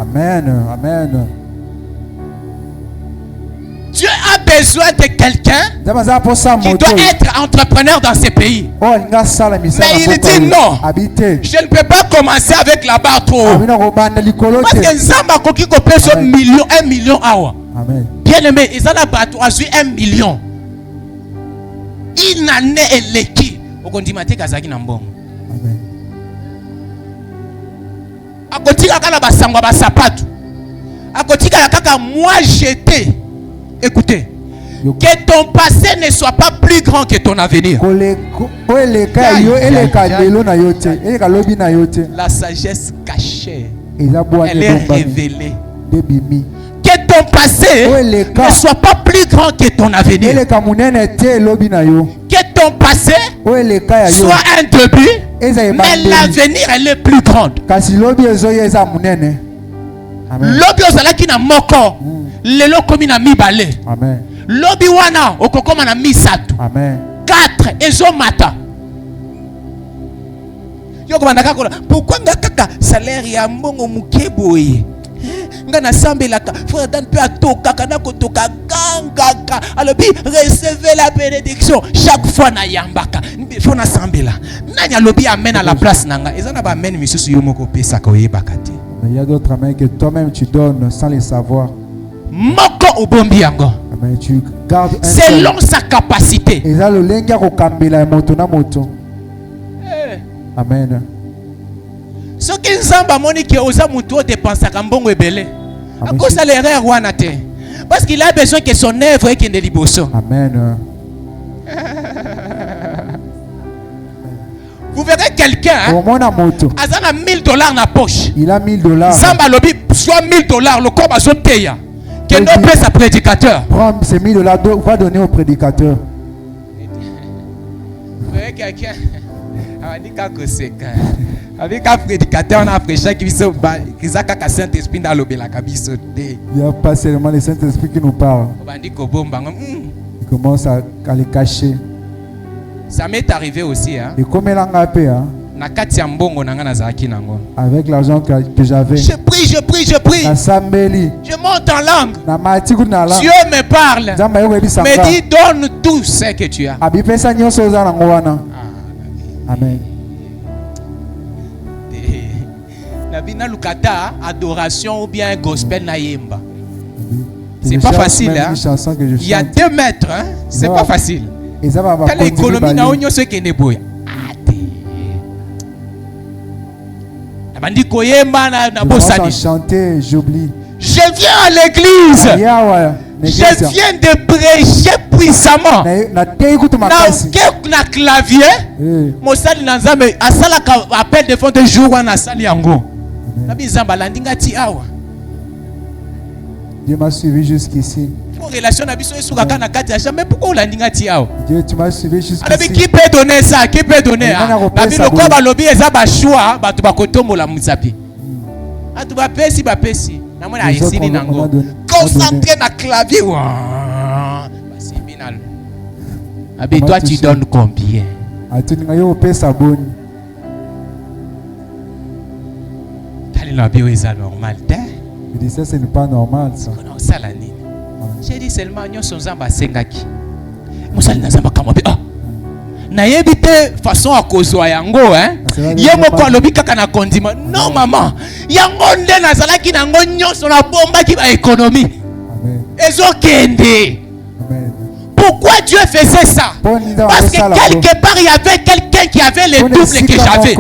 [SPEAKER 3] Amen. Amen.
[SPEAKER 1] Dieu a besoin de quelqu'un qui doit être entrepreneur dans ces pays. Mais il dit non. Je ne peux pas commencer avec la barre trop haut. Parce que Nzamba koki ko pèse 1 million awa. Bien aimé, ils ont la barre 1 million. Il n'a né eleki. Okondimate kazaki na mbongo. Akotika kala basangwa basapatu. Akotika kaka moi j'étais. Écoutez, que ton passé ne soit pas plus grand que ton avenir. La sagesse cachée, elle est révélée. Que ton passé ne soit pas plus grand que ton avenir. Que ton passé soit un début, mais l'avenir elle est plus grande. Lobi ozalaki na moko lelo komi na mibale.
[SPEAKER 3] Amen.
[SPEAKER 1] Lobi wana okokoma na misatu.
[SPEAKER 3] Amen.
[SPEAKER 1] 4 ezomata. Yoko bandaka kola pourquoi ngakaka salaire ya mbongo mukeboye nga na sambelaka frère Dan peut atoka kana kotoka gangaka alobi recevez la bénédiction chaque fois na yambaka faut na sambela nani alobi amen à la place nanga ezana ba amen misusu yo moko pesa ko yebaka te.
[SPEAKER 3] Mais il y a d'autres amens que toi-même tu donnes sans les savoir.
[SPEAKER 1] Moko obombi yango.
[SPEAKER 3] Amen. Tu gardes un
[SPEAKER 1] selon sa capacité.
[SPEAKER 3] Et là le lenga ko kambela moto na moto. Amen.
[SPEAKER 1] Ce qui nzamba moni que oza muto dépenser kambongo ebele. Ako ça l'erreur wana te. Parce qu'il a besoin que son œuvre ait de liboso.
[SPEAKER 3] Amen.
[SPEAKER 1] Vous verrez quelqu'un, a $1000 na poche.
[SPEAKER 3] Il a $1000.
[SPEAKER 1] Samba lobi soit $1000 le corps bazo teya. Que non paie sa prédicateur.
[SPEAKER 3] Prends ces $1000 va donner au prédicateur.
[SPEAKER 1] Vous verrez quelqu'un avec un prédicateur on a prêché qui se bat qui a qu'à Saint-Esprit dans l'obéla kabiso.
[SPEAKER 3] Il n'y a pas seulement le Saint-Esprit qui nous parle. Il commence à les cacher.
[SPEAKER 1] Ça m'est arrivé aussi hein.
[SPEAKER 3] Et comme elle en a payé hein. Avec l'argent que j'avais.
[SPEAKER 1] Je prie. Je monte en langue. Dieu me parle. Me dit donne tout ce que tu as.
[SPEAKER 3] Amen.
[SPEAKER 1] Nabina lukata adoration ou bien gospel na yemba. C'est pas facile hein. Il y a 2 mètres hein. C'est pas facile. Quelle économie na onyo ce qui n'est boya.
[SPEAKER 3] Chanter, j'oublie.
[SPEAKER 1] Je viens à l'église. Je viens de prêcher puissamment. Na clavier. Mosali nanzambe asala appel de fond de jour wana sali yango. Na bizamba landinga ti awa.
[SPEAKER 3] Dieu m'a suivi jusqu'ici.
[SPEAKER 1] Pour relation na biso esuka kana kati ya jamais pourquoi landinga ti awa.
[SPEAKER 3] Dieu tu m'as suivi jusqu'ici.
[SPEAKER 1] Qui peut donner ça? Qui peut donner? Na bino ko ba lobi eza ba choix ba to ba kotombola muzapi. Atu ba pesi ba pesi. Na mona isini nango. Concentré na clavier. C'est final. Abi toi tu donnes combien?
[SPEAKER 3] Atu ngayo pesa boni.
[SPEAKER 1] Tali na bio eza normal te.
[SPEAKER 3] Il dit ça c'est pas normal ça.
[SPEAKER 1] Non ça la nini. J'ai dit seulement nyonso nzamba sengaki. Musali na nzamba kama ah. Na yebite façon à kozwa yango hein. Yemo ko lobi kaka na kondima. Non maman. Yango nde nazalaki nango nyonso na bomba ki ba économie.
[SPEAKER 3] Amen.
[SPEAKER 1] Ezokende.
[SPEAKER 3] Amen.
[SPEAKER 1] Pourquoi Dieu faisait ça? Parce que quelque part il y avait quelqu'un qui avait le double que j'avais.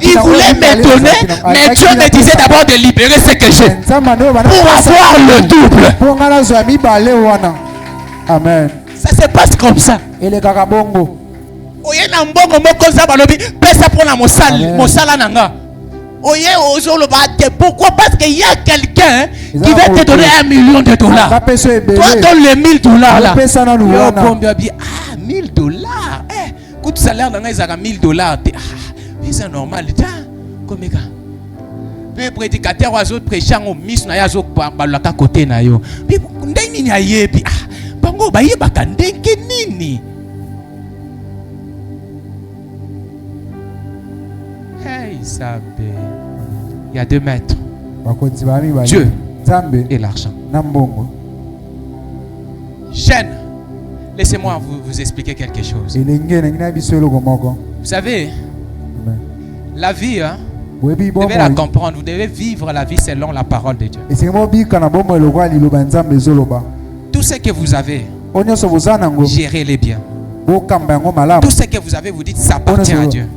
[SPEAKER 1] Il voulait me donner, mais Dieu me disait d'abord de libérer ce que j'ai pour avoir le double.
[SPEAKER 3] Amen.
[SPEAKER 1] Ça se passe comme ça.
[SPEAKER 3] Et les garabongo.
[SPEAKER 1] Oye na mbongo moko za balobi pesa pour la mosala nanga. Oye ozolo bate pourquoi? Parce qu'il y a quelqu'un qui va te donner $1 million. Toi donne les $1000 là. Yo pombe bi ah $1000. Eh, coûte salaire nanga ezaka $1000. Ah, c'est normal ta. Comme ça. Le prédicateur ozo prêcher ngo miss na yazo balaka côté na yo. Bi ndenge ni ayebi ah bango bayebaka ndenge nini. Hey, ça il y a 2 mètres. Dieu et l'argent. Jeune, laissez-moi vous expliquer quelque chose. Vous savez, la vie, hein, vous devez la comprendre. Vous devez vivre la vie selon la parole de Dieu. Tout ce que vous avez, gérez-les bien. Tout ce que vous avez, vous dites, ça appartient à Dieu.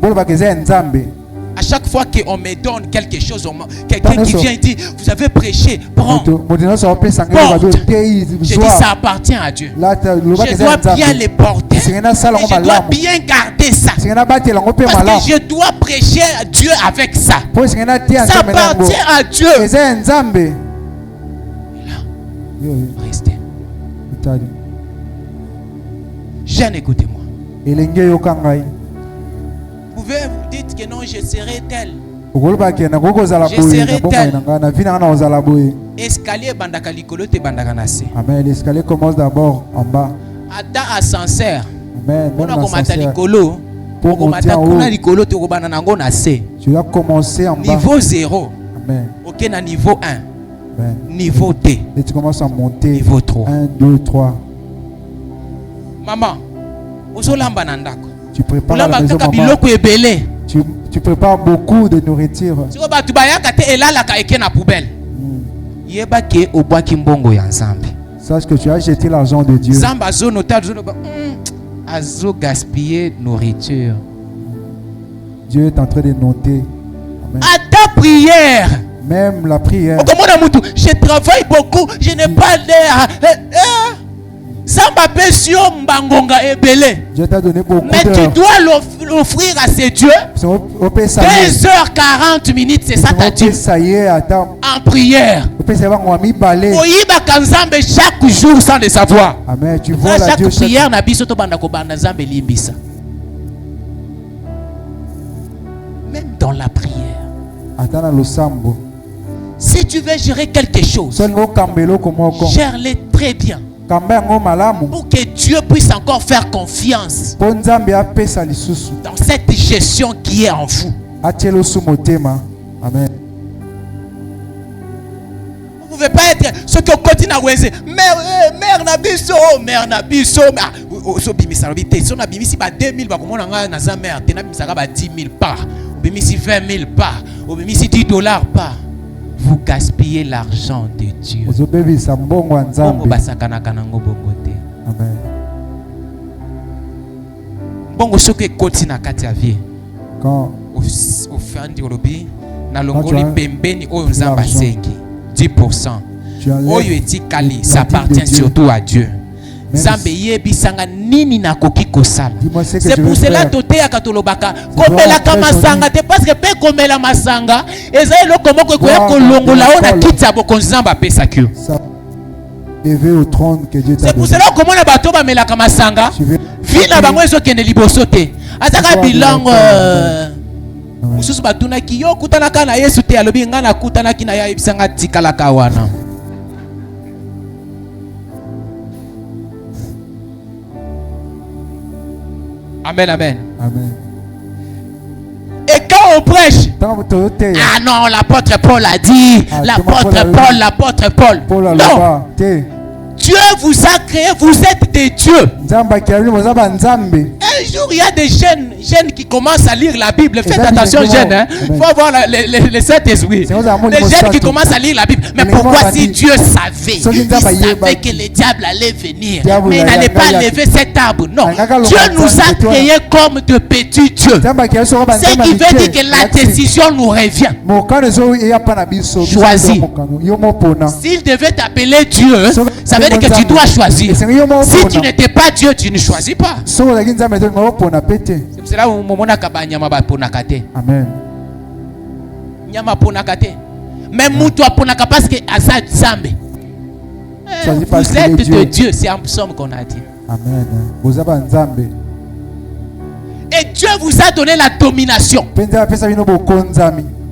[SPEAKER 1] À chaque fois qu'on me donne quelque chose, quelqu'un qui vient et dit, vous avez prêché, prends. Porte. Je dis, ça appartient à Dieu. Je dois bien les porter. Je dois bien garder ça. Parce que je dois prêcher à Dieu avec ça. Ça appartient à Dieu. Restez. Jeune, écoutez-moi. Vous pouvez vous dites que non, je serai tel. Je serai tel. Escalier bandaka likolo te bandaka na se.
[SPEAKER 3] Amen. L'escalier commence d'abord en bas.
[SPEAKER 1] Ata ascenseur.
[SPEAKER 3] Amen.
[SPEAKER 1] On a commencé likolo. Pour commencer kuna likolo te ko bana nango na se.
[SPEAKER 3] Tu dois commencer en bas.
[SPEAKER 1] Niveau 0.
[SPEAKER 3] Amen.
[SPEAKER 1] OK na niveau 1.
[SPEAKER 3] Amen.
[SPEAKER 1] Niveau 2.
[SPEAKER 3] Et tu commences à monter.
[SPEAKER 1] Niveau 3.
[SPEAKER 3] 1 2 3.
[SPEAKER 1] Maman, ozolamba na ndako.
[SPEAKER 3] Tu prépares la maison,
[SPEAKER 1] maman. Tu
[SPEAKER 3] Tu prépares beaucoup de nourriture. Sache que tu as jeté l'argent de Dieu.
[SPEAKER 2] Nourriture.
[SPEAKER 3] Dieu est en train de noter.
[SPEAKER 2] Amen. À ta prière.
[SPEAKER 3] Même la prière.
[SPEAKER 2] Je travaille beaucoup, je n'ai pas l'air.
[SPEAKER 3] Dieu t'a donné beaucoup.
[SPEAKER 2] Mais tu dois l'offrir à ces dieux. 2h40 minutes, c'est ça ta Dieu. En prière. Chaque jour sans le savoir.
[SPEAKER 3] Amen. Tu vois
[SPEAKER 2] chaque
[SPEAKER 3] Dieu
[SPEAKER 2] prière même dans la prière. Si tu veux gérer quelque chose, gère-le très bien. Pour que Dieu puisse encore faire confiance dans cette gestion qui est en vous.
[SPEAKER 3] Amen.
[SPEAKER 2] Vous ne pouvez pas être ce que continue à dire. Mère Nabiso, mère Nabiso. Si on a mis 2000, on a 10 000 par. On a mis 20 000 par. On a mis $10 par. Vous gaspillez l'argent de Dieu.
[SPEAKER 3] Amen.
[SPEAKER 2] Bongo ce que continue à vie.
[SPEAKER 3] Quand
[SPEAKER 2] au fin du lobby, na longoli pembeni oyo nzamba sengi 10%. Oyo etikali, ça appartient surtout à Dieu. Zambe yebi sanga nini na koki kosala. C'est pour cela toté ya katolobaka komela kama sanga te parce que pe komela masanga ezali lokoma ko koya kolongola ona kitsa bokonzamba pesa kyo.
[SPEAKER 3] Élevé au trône que Dieu t'a donné.
[SPEAKER 2] C'est pour cela comment na bato ba mela kama sanga vina bango ezo kende liboso te. Azaka bilango mususu batuna ki yo kutana kana Yesu te alobi ngana kutana kina ya ebisanga tikala kawana. Amen, amen.
[SPEAKER 3] Amen.
[SPEAKER 2] Et quand on prêche, ah non, l'apôtre Paul a dit, l'apôtre Paul. Non. Dieu vous a créé, vous êtes des dieux. Un jour, il y a des jeunes qui commencent à lire la Bible. Faites attention, jeunes. Il faut avoir les Saint-Esprit. Les jeunes qui commencent à lire la Bible. Mais pourquoi si Dieu savait, il savait que le diable allait venir, mais il n'allait pas lever cet arbre. Non. Dieu nous a créés comme de petits dieux. Ce qui veut dire que la décision nous revient. Choisis. S'il devait t'appeler Dieu, ça veut dire que tu dois choisir. Si tu n'étais pas Dieu, tu ne choisis pas. C'est pour cela que mon akabanyama ba ponakate.
[SPEAKER 3] Amen.
[SPEAKER 2] Nyama ponakate. Même mutua ponaka parce que asa zambe. Vous êtes de Dieu, c'est un psaume qu'on a dit.
[SPEAKER 3] Amen.
[SPEAKER 2] Et Dieu vous a donné la domination.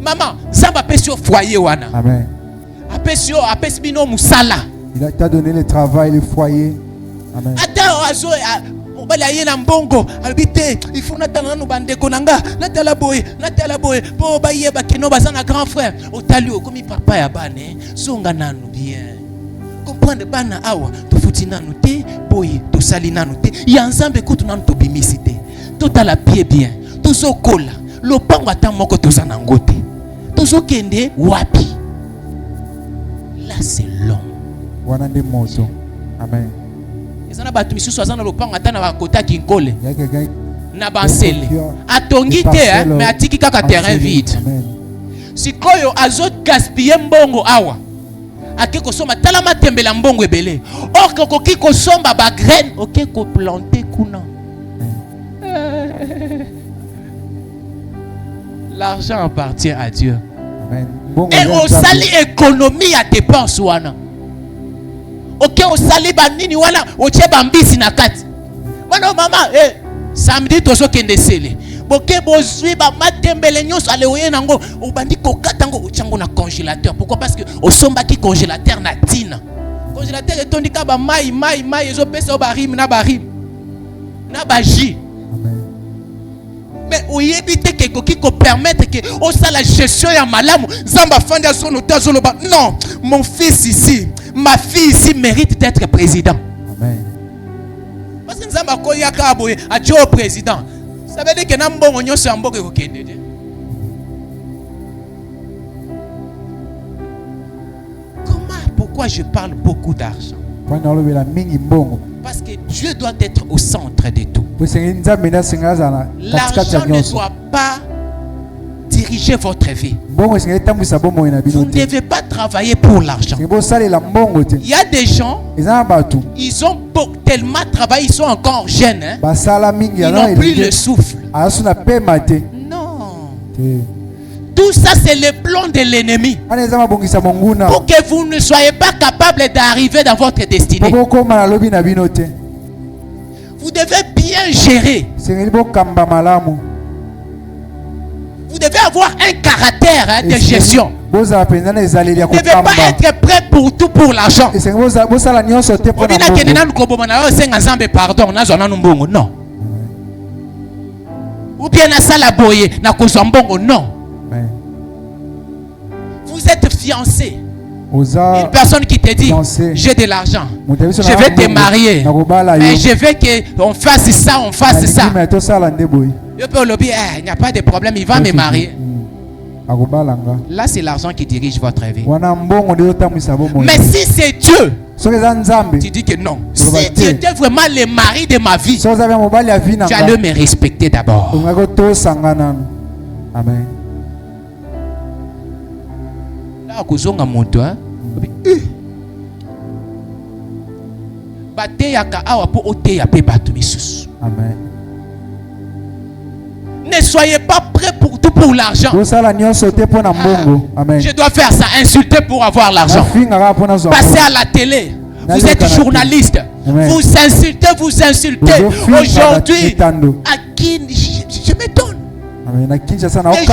[SPEAKER 2] Maman, zamba pesio foyer wana.
[SPEAKER 3] Amen.
[SPEAKER 2] Apesio apesbino musala.
[SPEAKER 3] Il t'a donné le travail, le foyer. Amen.
[SPEAKER 2] Il faut natala boy po ba yeba kino bazana grand frère otali okomi papa ya bane songa nanu bien comprendre bana awa to futi nanu te boy to sali nanu te ya nzambe kutu nanu to bimisite totala bien to sokola lopango ata moko to zana ngote to sokende wapi là c'est long.
[SPEAKER 3] Amen.
[SPEAKER 2] Ezana batu misusu azana lopango atana bakota kinkole na bansele atongi te mais atiki kaka terrain vide. Sikoyo azot gaspiller mbongo awa akiko soma tala matembela mbongo ebele or kokoki ko somba ba graine oke ko planter kuna. L'argent appartient à Dieu.
[SPEAKER 3] Amen.
[SPEAKER 2] Et on sali économie à dépense wana. Ok, on sali banini wana oche bambisi na kati. Wana mama samedi tozo kende sele. Boke bozwi ba matembele nyonso ale oye nango obandi ko katango ochango na congélateur. Pourquoi? Parce que osomba ki congélateur na tina. Congélateur etondika ba mai ezo pesa ba rim na ba ji. Mais oyebite ke koki ko permettre que o sa la gestion ya malamu zamba fandi son otazo loba. Non, mon fils ici, ma fille ici mérite d'être président.
[SPEAKER 3] Amen.
[SPEAKER 2] Parce que nzamba ko yaka boye a jo président. Ça veut dire que na mbongo nyonso ya mboka ko kende. Pourquoi je parle beaucoup d'argent? Parce que Dieu doit être au centre de tout. L'argent ne doit pas diriger votre vie. Vous ne devez pas travailler pour l'argent. Il y a des gens, ils ont tellement travaillé, ils sont encore jeunes. Ils n'ont plus le souffle. Non. Tout ça, c'est le plan de l'ennemi. Pour que vous ne soyez pas capable d'arriver dans votre destinée. Vous devez bien gérer. Vous devez avoir un caractère de gestion. Vous ne devez pas être prêt pour tout pour l'argent. Non. Ou bien non. Vous êtes fiancé. Une personne qui te dit j'ai de l'argent, je vais te marier, mais je veux qu'on fasse ça, on fasse ça. Il n'y a pas de problème, il va me marier. Là, c'est l'argent qui dirige votre vie. Mais si c'est Dieu, tu dis que non. Si Dieu était vraiment le mari de ma vie, tu allais me respecter d'abord.
[SPEAKER 3] Amen.
[SPEAKER 2] Là, kozonga moto, hein?
[SPEAKER 3] Amen.
[SPEAKER 2] Ne soyez pas prêts pour tout pour l'argent. Je dois faire ça, insulter pour avoir l'argent. Passer à la télé. Vous êtes journaliste. Vous insultez. Aujourd'hui, à qui je m'étonne. Les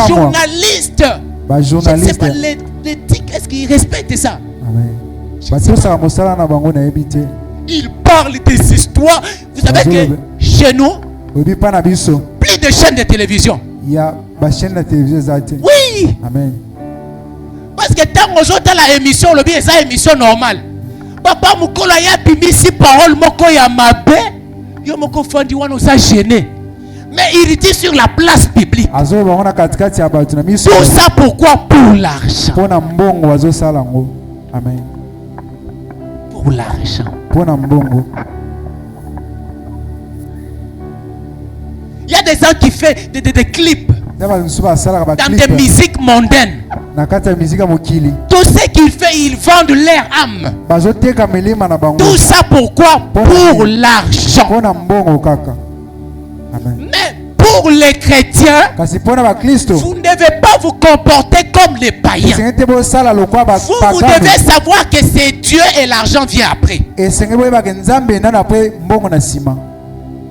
[SPEAKER 2] journalistes. Je ne sais pas l'éthique. Est-ce qu'ils respectent ça? Ils parlent des histoires. Vous savez que chez nous, plus de chaînes de télévision.
[SPEAKER 3] Il y a des chaînes de télévision.
[SPEAKER 2] Oui.
[SPEAKER 3] Amen.
[SPEAKER 2] Parce que tant que vous la émission, le bien c'est une émission normale. Papa Mukola ya bimisi parole moko ya mabe. Yo moko fandi wana sa gêné. Mais il dit sur la place publique. Tout ça pourquoi? Pour l'argent.
[SPEAKER 3] Amen.
[SPEAKER 2] Pour l'argent. Il y a des gens qui font des clips dans des musiques mondaines. Tout ce qu'il fait, ils vendent leur âme. Tout ça pourquoi? Pour l'argent. Mais pour les chrétiens, vous ne devez pas vous comporter comme les païens. Vous devez savoir que c'est Dieu et l'argent vient après.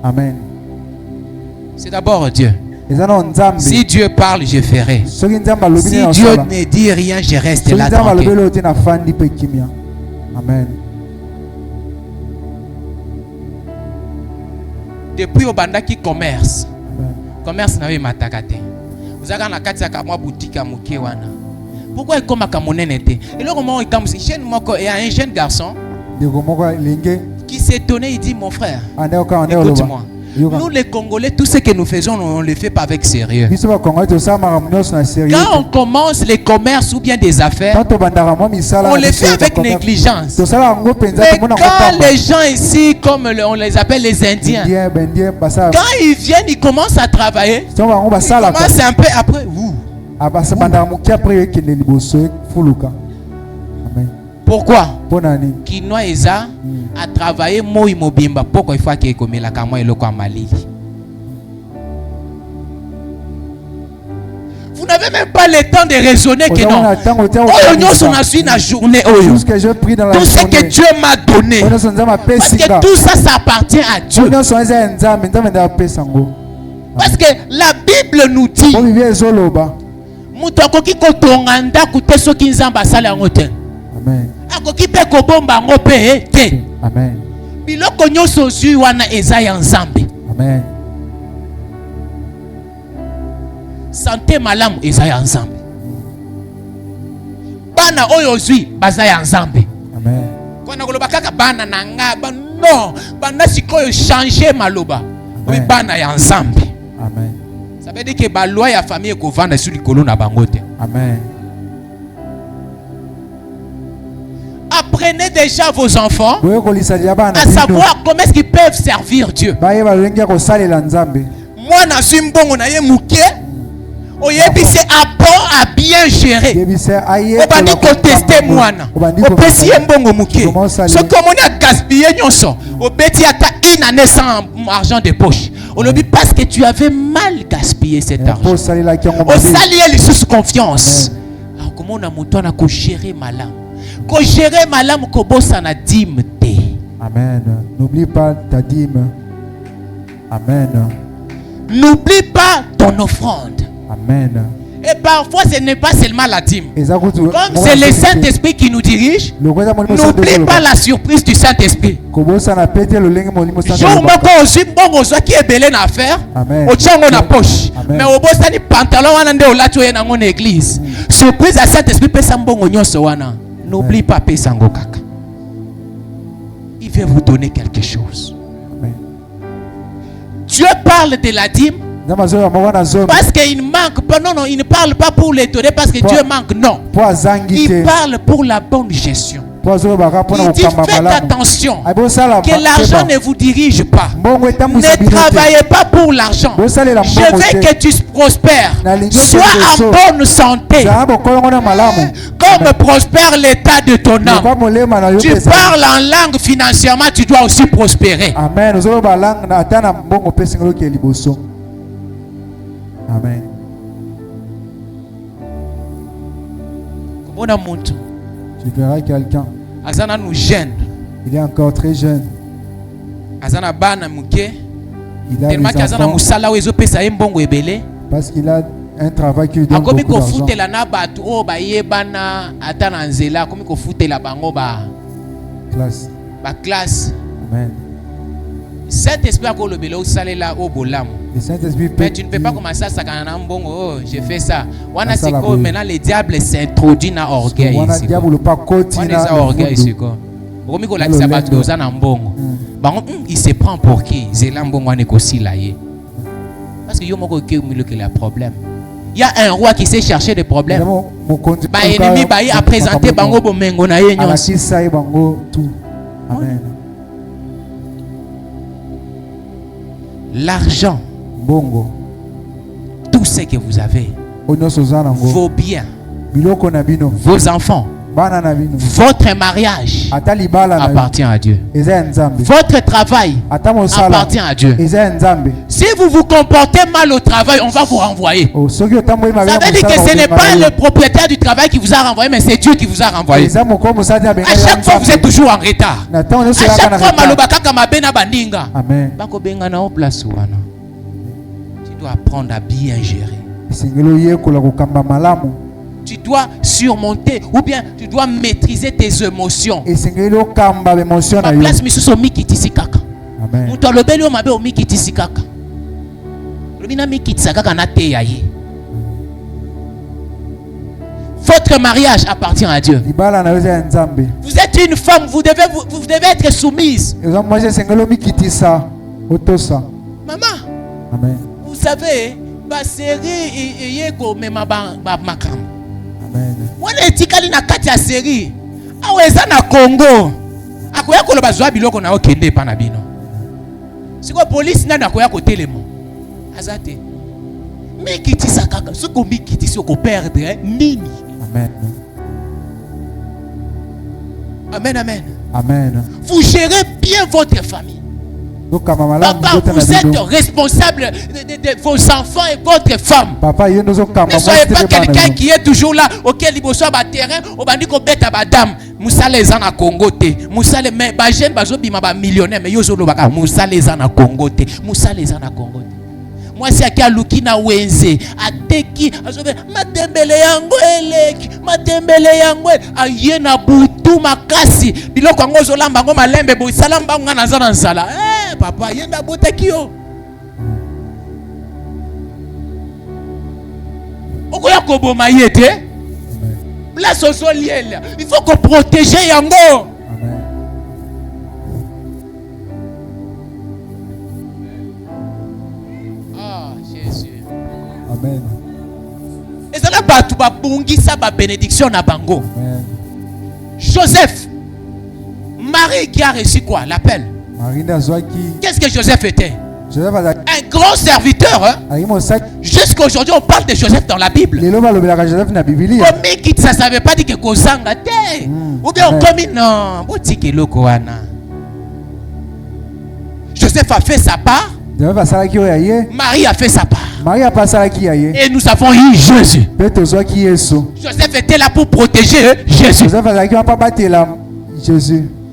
[SPEAKER 3] Amen.
[SPEAKER 2] C'est d'abord Dieu. Si Dieu parle, je ferai. Si Dieu ne dit rien, je reste là tranquille.
[SPEAKER 3] Amen.
[SPEAKER 2] Depuis au bandaki commerce. Commerce n'a pas matakate. Vous avez la carte à moi boutique à Mukewana. Pourquoi il comme à Kamonenete? Et là, comment il comme si il y a un jeune garçon qui s'est étonné, il dit mon frère, écoute-moi. Nous les Congolais, tout ce que nous faisons, on ne le fait pas avec sérieux. Quand on commence les commerces ou bien des affaires, on les fait avec négligence. Mais quand les gens ici, comme on les appelle les Indiens, quand ils viennent, ils commencent à travailler, ils commencent un peu après. Pourquoi? Kinoa Eza a travaillé moi imobimba pourquoi il faut qu'il comme la kamo et le kwa malili. Vous n'avez même pas le temps de raisonner que non. Tout ce que Dieu m'a donné, parce que tout ça, ça appartient à Dieu. Parce que la Bible nous dit
[SPEAKER 3] Amen.
[SPEAKER 2] Amen. Biloko nyonso zui wana eza ya nzambe.
[SPEAKER 3] Amen.
[SPEAKER 2] Santé malamu eza ya nzambe. Bana oyo zui baza ya nzambe.
[SPEAKER 3] Amen.
[SPEAKER 2] Kona koloba kaka bana nanga ba non, bana sikoyo changer maloba. Oui bana ya nzambe.
[SPEAKER 3] Amen.
[SPEAKER 2] Ça veut dire que ba loi ya famille ko vanda sur likolo na bango te.
[SPEAKER 3] Amen.
[SPEAKER 1] Apprenez déjà vos enfants à savoir comment est-ce qu'ils peuvent servir Dieu. Moi, je suis mbongo na ye muke. Oyebi c'est à bien gérer. Obandi ko tester mwana. Opesi mbongo muke. Ce comme on a gaspillé nyonso. Obeti ata une année sans argent de poche. On le dit parce que tu avais mal gaspillé cet argent. Au sali elle sous confiance. Alors comment on a monté na ko gérer malam. Ko gérer malam ko bossa na dîme te.
[SPEAKER 3] Amen. N'oublie pas ta dîme. Amen.
[SPEAKER 1] N'oublie pas ton offrande.
[SPEAKER 3] Amen.
[SPEAKER 1] Et parfois ce n'est pas seulement la dîme. Comme c'est le Saint-Esprit qui nous dirige, n'oublie pas la surprise du Saint-Esprit. Jour moko aussi bon ozo qui est belé na faire, au tchango na poche. Mais au boss tani pantalon wana nde olati oye na ngone église. Surprise à Saint-Esprit pesa mbongo nyonso wana. N'oublie pas pesa ngo kaka. Il veut vous donner quelque chose. Dieu parle de la dîme. Parce qu'il manque pas, non, il ne parle pas pour les donner parce que Dieu manque, non. Il parle pour la bonne gestion. Il dit faites attention que l'argent ne vous dirige pas. Ne travaillez pas pour l'argent. Je veux que tu prospères. Sois en bonne santé. Comme prospère l'état de ton âme. Tu parles en langue financièrement, tu dois aussi prospérer.
[SPEAKER 3] Amen. Amen. Tu verras quelqu'un. Il est encore très jeune. Il a des enfants. Parce qu'il a un travail qui lui donne beaucoup d'argent.
[SPEAKER 1] Classe.
[SPEAKER 3] Amen.
[SPEAKER 1] Saint-Esprit a le bélo salé là au bolam. Mais tu ne peux pas commencer à s'accaner un bon. Oh, j'ai fait ça. Wana c'est quoi maintenant le diable s'introduit dans l'orgueil.
[SPEAKER 3] Wana diable pas côté
[SPEAKER 1] dans l'orgueil c'est quoi. Romi ko la qui s'abat aux an mbongo. Il se prend pour qui? Zélam mbongo ane ko silaye. Parce que yo moko ke umilo que le problème. Il y a un roi qui sait chercher des problèmes. Ba ennemi ba a présenté bango bomengo na ye nyonso.
[SPEAKER 3] Amen.
[SPEAKER 1] L'argent,
[SPEAKER 3] bongo,
[SPEAKER 1] tout ce que vous avez, vos biens, vos enfants, votre mariage appartient à Dieu. Votre travail appartient à Dieu. Si vous vous comportez mal au travail, on va vous renvoyer. Ça veut dire que ce n'est pas le propriétaire du travail qui vous a renvoyé, mais c'est Dieu qui vous a renvoyé. À chaque fois, vous êtes toujours en retard. À chaque fois, Amen. Tu dois apprendre à bien gérer. Tu dois surmonter ou bien tu dois maîtriser tes émotions. Ma place misuso mikitisi kaka. Muto alobeli o mabe o mikitisi kaka. Lobina mikitisa kaka na te yaye. Votre mariage appartient à Dieu. Vous êtes une femme, vous devez être soumise. Maman,
[SPEAKER 3] Amen.
[SPEAKER 1] Vous savez, ma série est comme ma makam. Wana etikali na kati ya série aweza na Congo akoya ko bazwa biloko na okende pa na bino siko police na akoya ko telemo azate mikitisa kaka siko mikitisi ko perdre nini.
[SPEAKER 3] Amen.
[SPEAKER 1] Amen, amen.
[SPEAKER 3] Amen.
[SPEAKER 1] Vous gérez bien votre famille. Papa, vous êtes responsable de vos enfants et votre femme. Ne soyez pas quelqu'un qui est toujours là, auquel il reçoit un terrain, au bandit qu'on bête à madame. Moussa les en a Congo te. Moussa les mais jeune bazo bima ba millionnaire mais yozo lo baka Moussa les en a Congo te. Moussa les en a Congo te. Moi c'est à Lukina Wenze ateki azobe matembele yango eleki matembele yango ayena butu makasi biloko ngo zolamba ngo malembe bo salamba ngana zana nsala papa yenda botaki yo okoya koboma yete place ozoliela il faut qu'on protège yango.
[SPEAKER 3] Amen.
[SPEAKER 1] Et ça là batu ba bungisa ba bénédiction na bango.
[SPEAKER 3] Amen.
[SPEAKER 1] Joseph Marie qui a reçu quoi? L'appel. Qu'est-ce que Joseph était? Un grand serviteur. Hein? Jusqu'à aujourd'hui, on parle de Joseph dans la Bible. Comme qui ne savait pas dire que Kozanga te. Ou bien on comme non. Joseph a fait sa part. Marie a fait sa part. Et nous avons eu Jésus. Joseph était là pour protéger Jésus.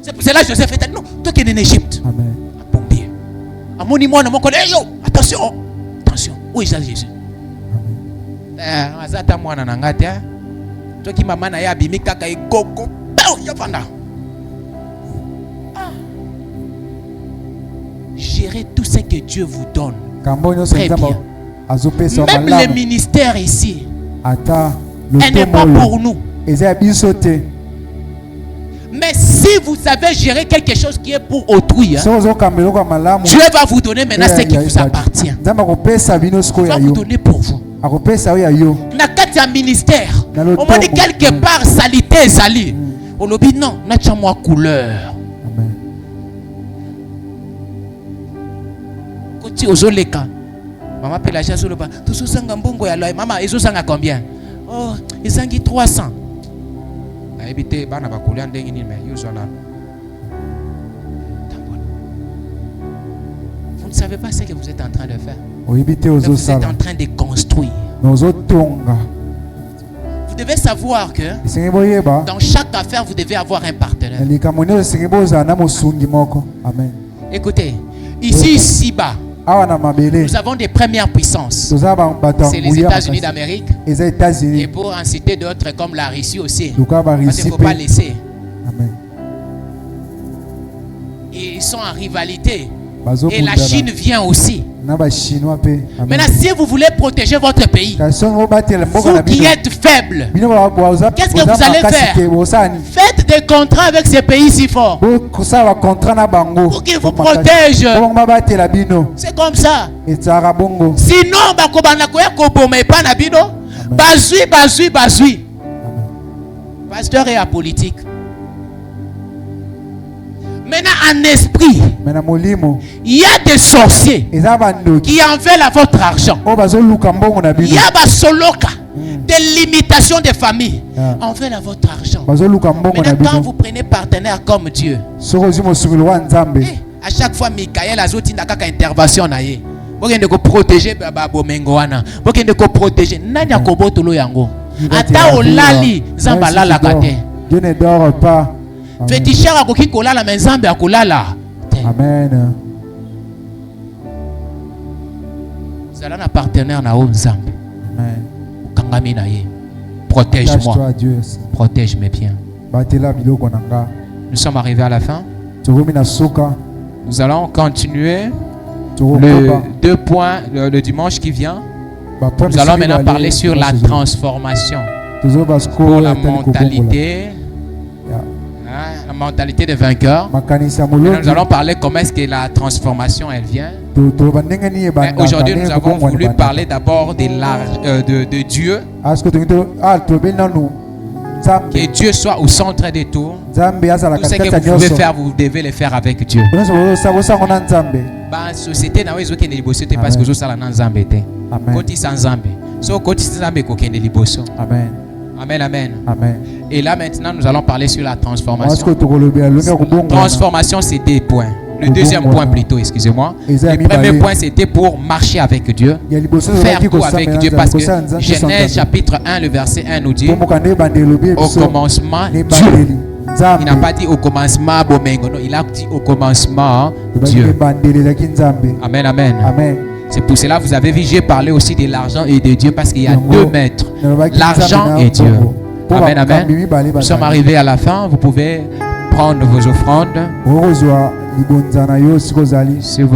[SPEAKER 1] C'est pour cela que Joseph était non. Toi qui es en Égypte.
[SPEAKER 3] Amen.
[SPEAKER 1] Attention, attention. Où est Jésus? Toi qui maman a abîmé kaka et gogo. Gérez tout ce que Dieu vous donne. Très bien. Même les ministères ici, elle n'est pas pour nous. Mais si vous savez gérer quelque chose qui est pour autrui, hein, Dieu va vous donner maintenant ce qui vous appartient. Il va vous donner pour vous. Dans un ministère, on m'a dit quelque part salité sali. On l'a dit non, n'a pas moi couleur. Quand aux oleka, maman appelle la chasse au bas. Tout ça sanga mbongo ya loy. Maman, ils ont sanga combien? Oh, ils sanga 300. Vous ne savez pas ce que vous êtes en train de faire. Vous êtes en train de construire. Vous devez savoir que dans chaque affaire, vous devez avoir un partenaire. Écoutez, ici-bas, nous avons des premières puissances. C'est les États-Unis d'Amérique. Et pour en citer d'autres comme la Russie aussi. Parce qu'il ne faut pas laisser. Et ils sont en rivalité. Et la Chine vient aussi. Maintenant, si vous voulez protéger votre pays, vous qui êtes faible, qu'est-ce que vous allez faire? Faites des contrats avec ces pays si forts pour qu'ils vous protègent. C'est comme ça. Sinon, bazui. Pasteur est apolitique. Maintenant, en esprit, il y a des sorciers qui en veulent votre argent. Il y a des soloka, des limitations de famille. En veulent votre argent. Maintenant, quand vous prenez partenaire comme Dieu, à chaque fois, Michael a zoti nakaka intervention na ye. Vous avez protéger Babo Mengoana. Vous avez protéger. Nanya kobotolo yango. Ata olali zambala la kate.
[SPEAKER 3] Dieu ne dort pas.
[SPEAKER 1] Féticheur a koki kolala mais Nzambe a kolala.
[SPEAKER 3] Amen.
[SPEAKER 1] Vous allez un partenaire na Nzambe.
[SPEAKER 3] Amen.
[SPEAKER 1] Kangami na ye. Protège-moi. Protège mes biens. Nous sommes arrivés à la fin. Nous allons continuer le 2 points le dimanche qui vient. Nous allons maintenant parler sur la transformation pour la mentalité. La mentalité de vainqueur. Nous allons parler comment est-ce que la transformation elle vient. Aujourd'hui, nous avons voulu parler d'abord de Dieu. Que Dieu soit au centre de tout. Tout ce que vous pouvez faire, vous devez le faire avec Dieu. La société n'a pas besoin de parce que vous avez Nzambe. Côté sans Nzambe. So côté Nzambe kokende liboso.
[SPEAKER 3] Amen.
[SPEAKER 1] Amen, amen.
[SPEAKER 3] Amen.
[SPEAKER 1] Et là maintenant, nous allons parler sur la transformation. Transformation, c'est 2 points. Le deuxième point plutôt, excusez-moi. Le premier point, c'était pour marcher avec Dieu. Faire tout avec Dieu. Parce que Genèse chapitre 1, le verset 1 nous dit au commencement, Dieu. Il n'a pas dit au commencement, Bomengo. Non, il a dit au commencement, Dieu. Amen, amen.
[SPEAKER 3] Amen.
[SPEAKER 1] C'est pour cela que vous avez vu, j'ai parlé aussi de l'argent et de Dieu parce qu'il y a 2 maîtres. L'argent et Dieu. Amen, amen. Nous sommes arrivés à la fin. Vous pouvez prendre vos offrandes. S'il vous